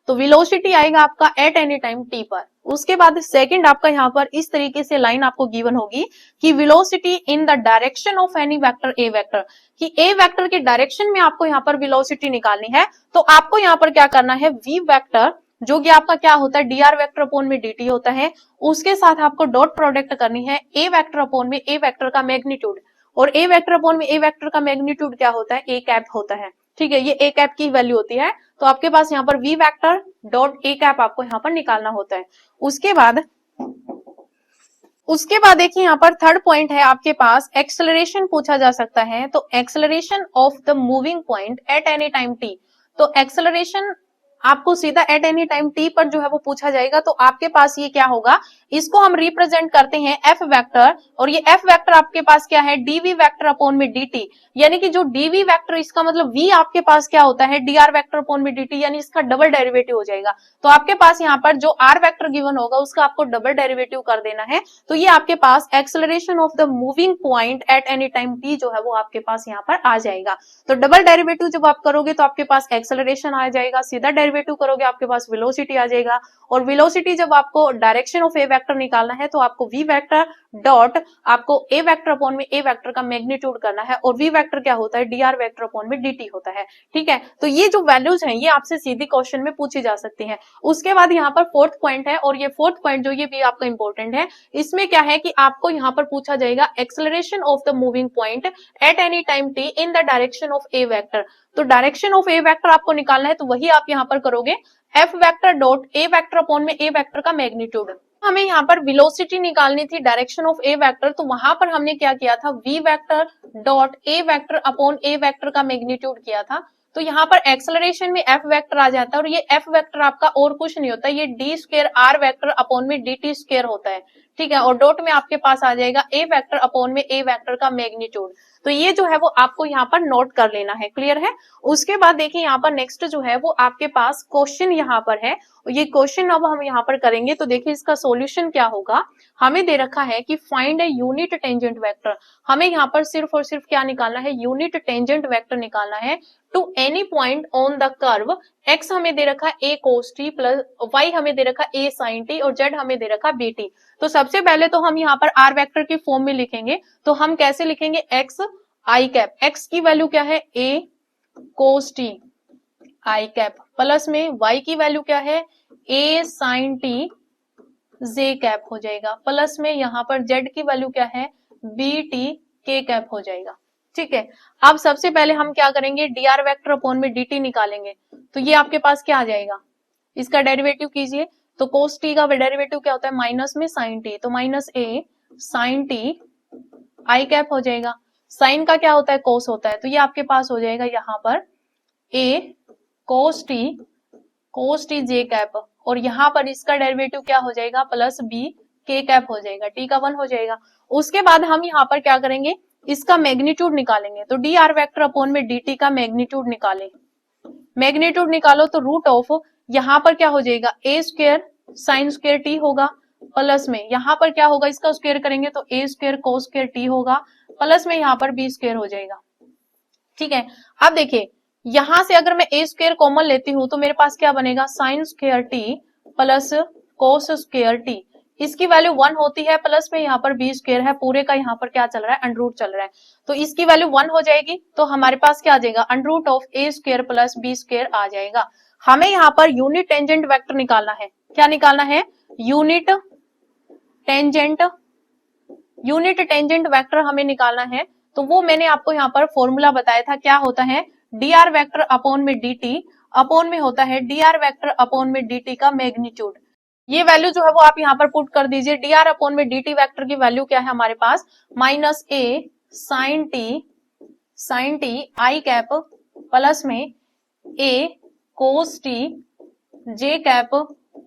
तो वेलोसिटी आएगा आपका एट एनी टाइम टी पर। उसके बाद सेकंड आपका यहाँ पर इस तरीके से लाइन आपको गिवन होगी कि velocity in the direction of any vector A vector, कि ए वेक्टर के डायरेक्शन में आपको यहाँ पर वेलोसिटी निकालनी है। तो आपको यहाँ पर क्या करना है, वी वेक्टर जो कि आपका क्या होता है, डी आर वेक्टर अपॉन में डी टी होता है, उसके साथ आपको डॉट प्रोडक्ट करनी है ए वेक्टर अपॉन में ए वेक्टर का मैग्नीट्यूड। और ए वेक्टर अपॉन में ए वेक्टर का मैग्नीट्यूड क्या होता है, ए कैप होता है। ठीक है, ये ए कैप की वैल्यू होती है। तो आपके पास यहाँ पर v vector dot a cap आपको यहाँ पर निकालना होता है। उसके बाद देखिए यहाँ पर थर्ड पॉइंट है आपके पास, एक्सेलरेशन पूछा जा सकता है। तो acceleration of the moving point at any time t, तो एक्सेलरेशन आपको सीधा एट एनी टाइम टी पर जो है वो पूछा जाएगा। तो आपके पास ये क्या होगा, इसको हम रिप्रेजेंट करते हैं एफ वेक्टर, और ये एफ वेक्टर आपके पास क्या है, डीवी वेक्टर अपॉन में डी, यानी कि जो डीवी वेक्टर, इसका मतलब वी आपके पास क्या होता है, डी आर वेक्टर अपॉन में डी, यानी इसका डबल डेरिवेटिव हो जाएगा। तो आपके पास यहाँ पर जो आर वेक्टर गिवन होगा उसका आपको डबल डेरिवेटिव कर देना है। तो ये आपके पास acceleration of the moving point at any time t जो है वो आपके पास यहाँ पर आ जाएगा। तो डबल डेरिवेटिव जब आप करोगे तो आपके पास एक्सेलरेशन आ जाएगा, सीधा डेरिवेटिव करोगे आपके पास वेलोसिटी आ जाएगा। और वेलोसिटी जब आपको डायरेक्शन ऑफ ए वेक्टर निकालना है तो आपको वी वेक्टर डॉट आपको ए वेक्टर अपॉन में ए वेक्टर का मैग्नीट्यूड करना है, और वी वेक्टर क्या होता है, डी आर वेक्टर अपॉन में डी होता है। ठीक है, तो ये जो वैल्यूज हैं ये आपसे सीधी क्वेश्चन में पूछी जा सकती हैं। उसके बाद यहाँ पर फोर्थ पॉइंट है, और ये फोर्थ पॉइंट जो ये भी आपका इंपॉर्टेंट है। इसमें क्या है कि आपको यहाँ पर पूछा जाएगा acceleration of the moving point at any time T in the direction of a vector. तो डायरेक्शन ऑफ ए वेक्टर आपको निकालना है, तो वही आप यहाँ पर करोगे F vector dot a vector upon में ए वेक्टर का मैग्नीट्यूड। हमें यहाँ पर वेलोसिटी निकालनी थी डायरेक्शन ऑफ ए वेक्टर, तो वहां पर हमने क्या किया था, v vector dot a vector upon a vector का मैग्नीट्यूड किया था। तो यहाँ पर एक्सेलरेशन में एफ वेक्टर आ जाता है और ये एफ वेक्टर आपका और कुछ नहीं होता, ये d square are vector upon में डी टी स्क्वायर होता है, ठीक है। और डॉट में आपके पास आ जाएगा ए वेक्टर अपॉन में ए वेक्टर का मैग्नीट्यूड। तो ये जो है वो आपको यहाँ पर नोट कर लेना है, क्लियर है। उसके बाद देखिए यहाँ पर नेक्स्ट जो है वो आपके पास क्वेश्चन यहाँ पर है, ये क्वेश्चन अब हम यहाँ पर करेंगे। तो देखिए इसका सॉल्यूशन क्या होगा, हमें दे रखा है कि find a unit tangent vector, हमें यहाँ पर सिर्फ और सिर्फ क्या निकालना है, यूनिट टेंजेंट वेक्टर निकालना है to any point on the curve. X हमें दे रखा है a cos t plus y हमें दे रखा है ए साइन टी और जेड हमें दे रखा है बी टी। तो सबसे पहले तो हम यहाँ पर आर वेक्टर की फॉर्म में लिखेंगे, तो हम कैसे लिखेंगे, एक्स आई कैप, एक्स की वैल्यू क्या है a cos T I cap plus में वाई की वैल्यू क्या है a sine T J cap हो जाएगा, प्लस में यहाँ पर जेड की वैल्यू क्या है बी टी के कैप हो जाएगा, ठीक है। अब सबसे पहले हम क्या करेंगे, डी आर वेक्टर अपॉन में डी टी निकालेंगे। तो ये आपके पास क्या आ जाएगा, इसका डेरिवेटिव कीजिए। तो कोस टी का डेरिवेटिव क्या होता है, माइनस में साइन टी, तो minus a sine t I cap हो जाएगा। साइन का क्या होता है, कोस होता है, तो ये आपके पास हो जाएगा यहाँ पर ए कोस टी जे कैप, और यहाँ पर इसका डेरिवेटिव क्या हो जाएगा, प्लस बी के कैप हो जाएगा, टी का 1 हो जाएगा। उसके बाद हम यहाँ पर क्या करेंगे, इसका मैग्नीट्यूड निकालेंगे। तो डी आर वेक्टर अपॉन में डी टी का मैग्नीट्यूड निकालें, मैग्नीट्यूड निकालो तो रूट ऑफ यहाँ पर क्या हो जाएगा ए स्क्वायर साइन स्क्वायर टी होगा, प्लस में यहाँ पर क्या होगा, इसका स्क्वायर करेंगे तो ए स्क्वायर कोस स्क्वायर टी होगा, प्लस में यहाँ पर बी स्क्वायर हो जाएगा, ठीक है। अब देखिए यहां से अगर मैं ए स्क्वायर कॉमन लेती हूं तो मेरे पास क्या बनेगा, sign square t plus cos square T, इसकी वैल्यू 1 होती है, प्लस में यहाँ पर बी स्क्वायर है, पूरे का यहाँ पर क्या चल रहा है, अंडर रूट चल रहा है, तो इसकी वैल्यू 1 हो जाएगी। तो हमारे पास क्या आ जाएगा, under root of a square plus b square आ जाएगा। हमें यहाँ पर यूनिट टेंजेंट वेक्टर निकालना है, क्या निकालना है, यूनिट टेंजेंट वेक्टर हमें निकालना है। तो वो मैंने आपको यहाँ पर फॉर्मूला बताया था, क्या होता है, डी आर वेक्टर अपॉन में डी टी अपॉन में होता है डी आर वेक्टर अपॉन में डी टी का मैग्नीट्यूड। ये वैल्यू जो है वो आप यहाँ पर पुट कर दीजिए। डी आर अपॉन में डी टी वेक्टर की वैल्यू क्या है हमारे पास, minus a sine t I cap plus में a cos t J cap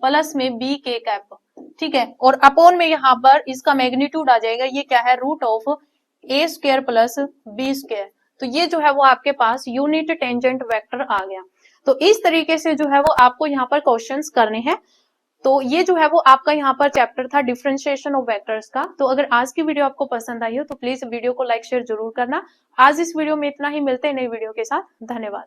plus में बी के कैप, ठीक है। और अपॉन में यहाँ पर इसका मैग्नीट्यूड आ जाएगा, ये क्या है, root of a square plus b square. तो ये जो है वो आपके पास यूनिट टेंजेंट वेक्टर आ गया। तो इस तरीके से जो है वो आपको यहाँ पर क्वेश्चंस करने हैं। तो ये जो है वो आपका यहाँ पर चैप्टर था डिफरेंशिएशन ऑफ वेक्टर्स का। तो अगर आज की वीडियो आपको पसंद आई हो तो प्लीज वीडियो को लाइक शेयर जरूर करना। आज इस वीडियो में इतना ही, मिलते हैं नई वीडियो के साथ, धन्यवाद।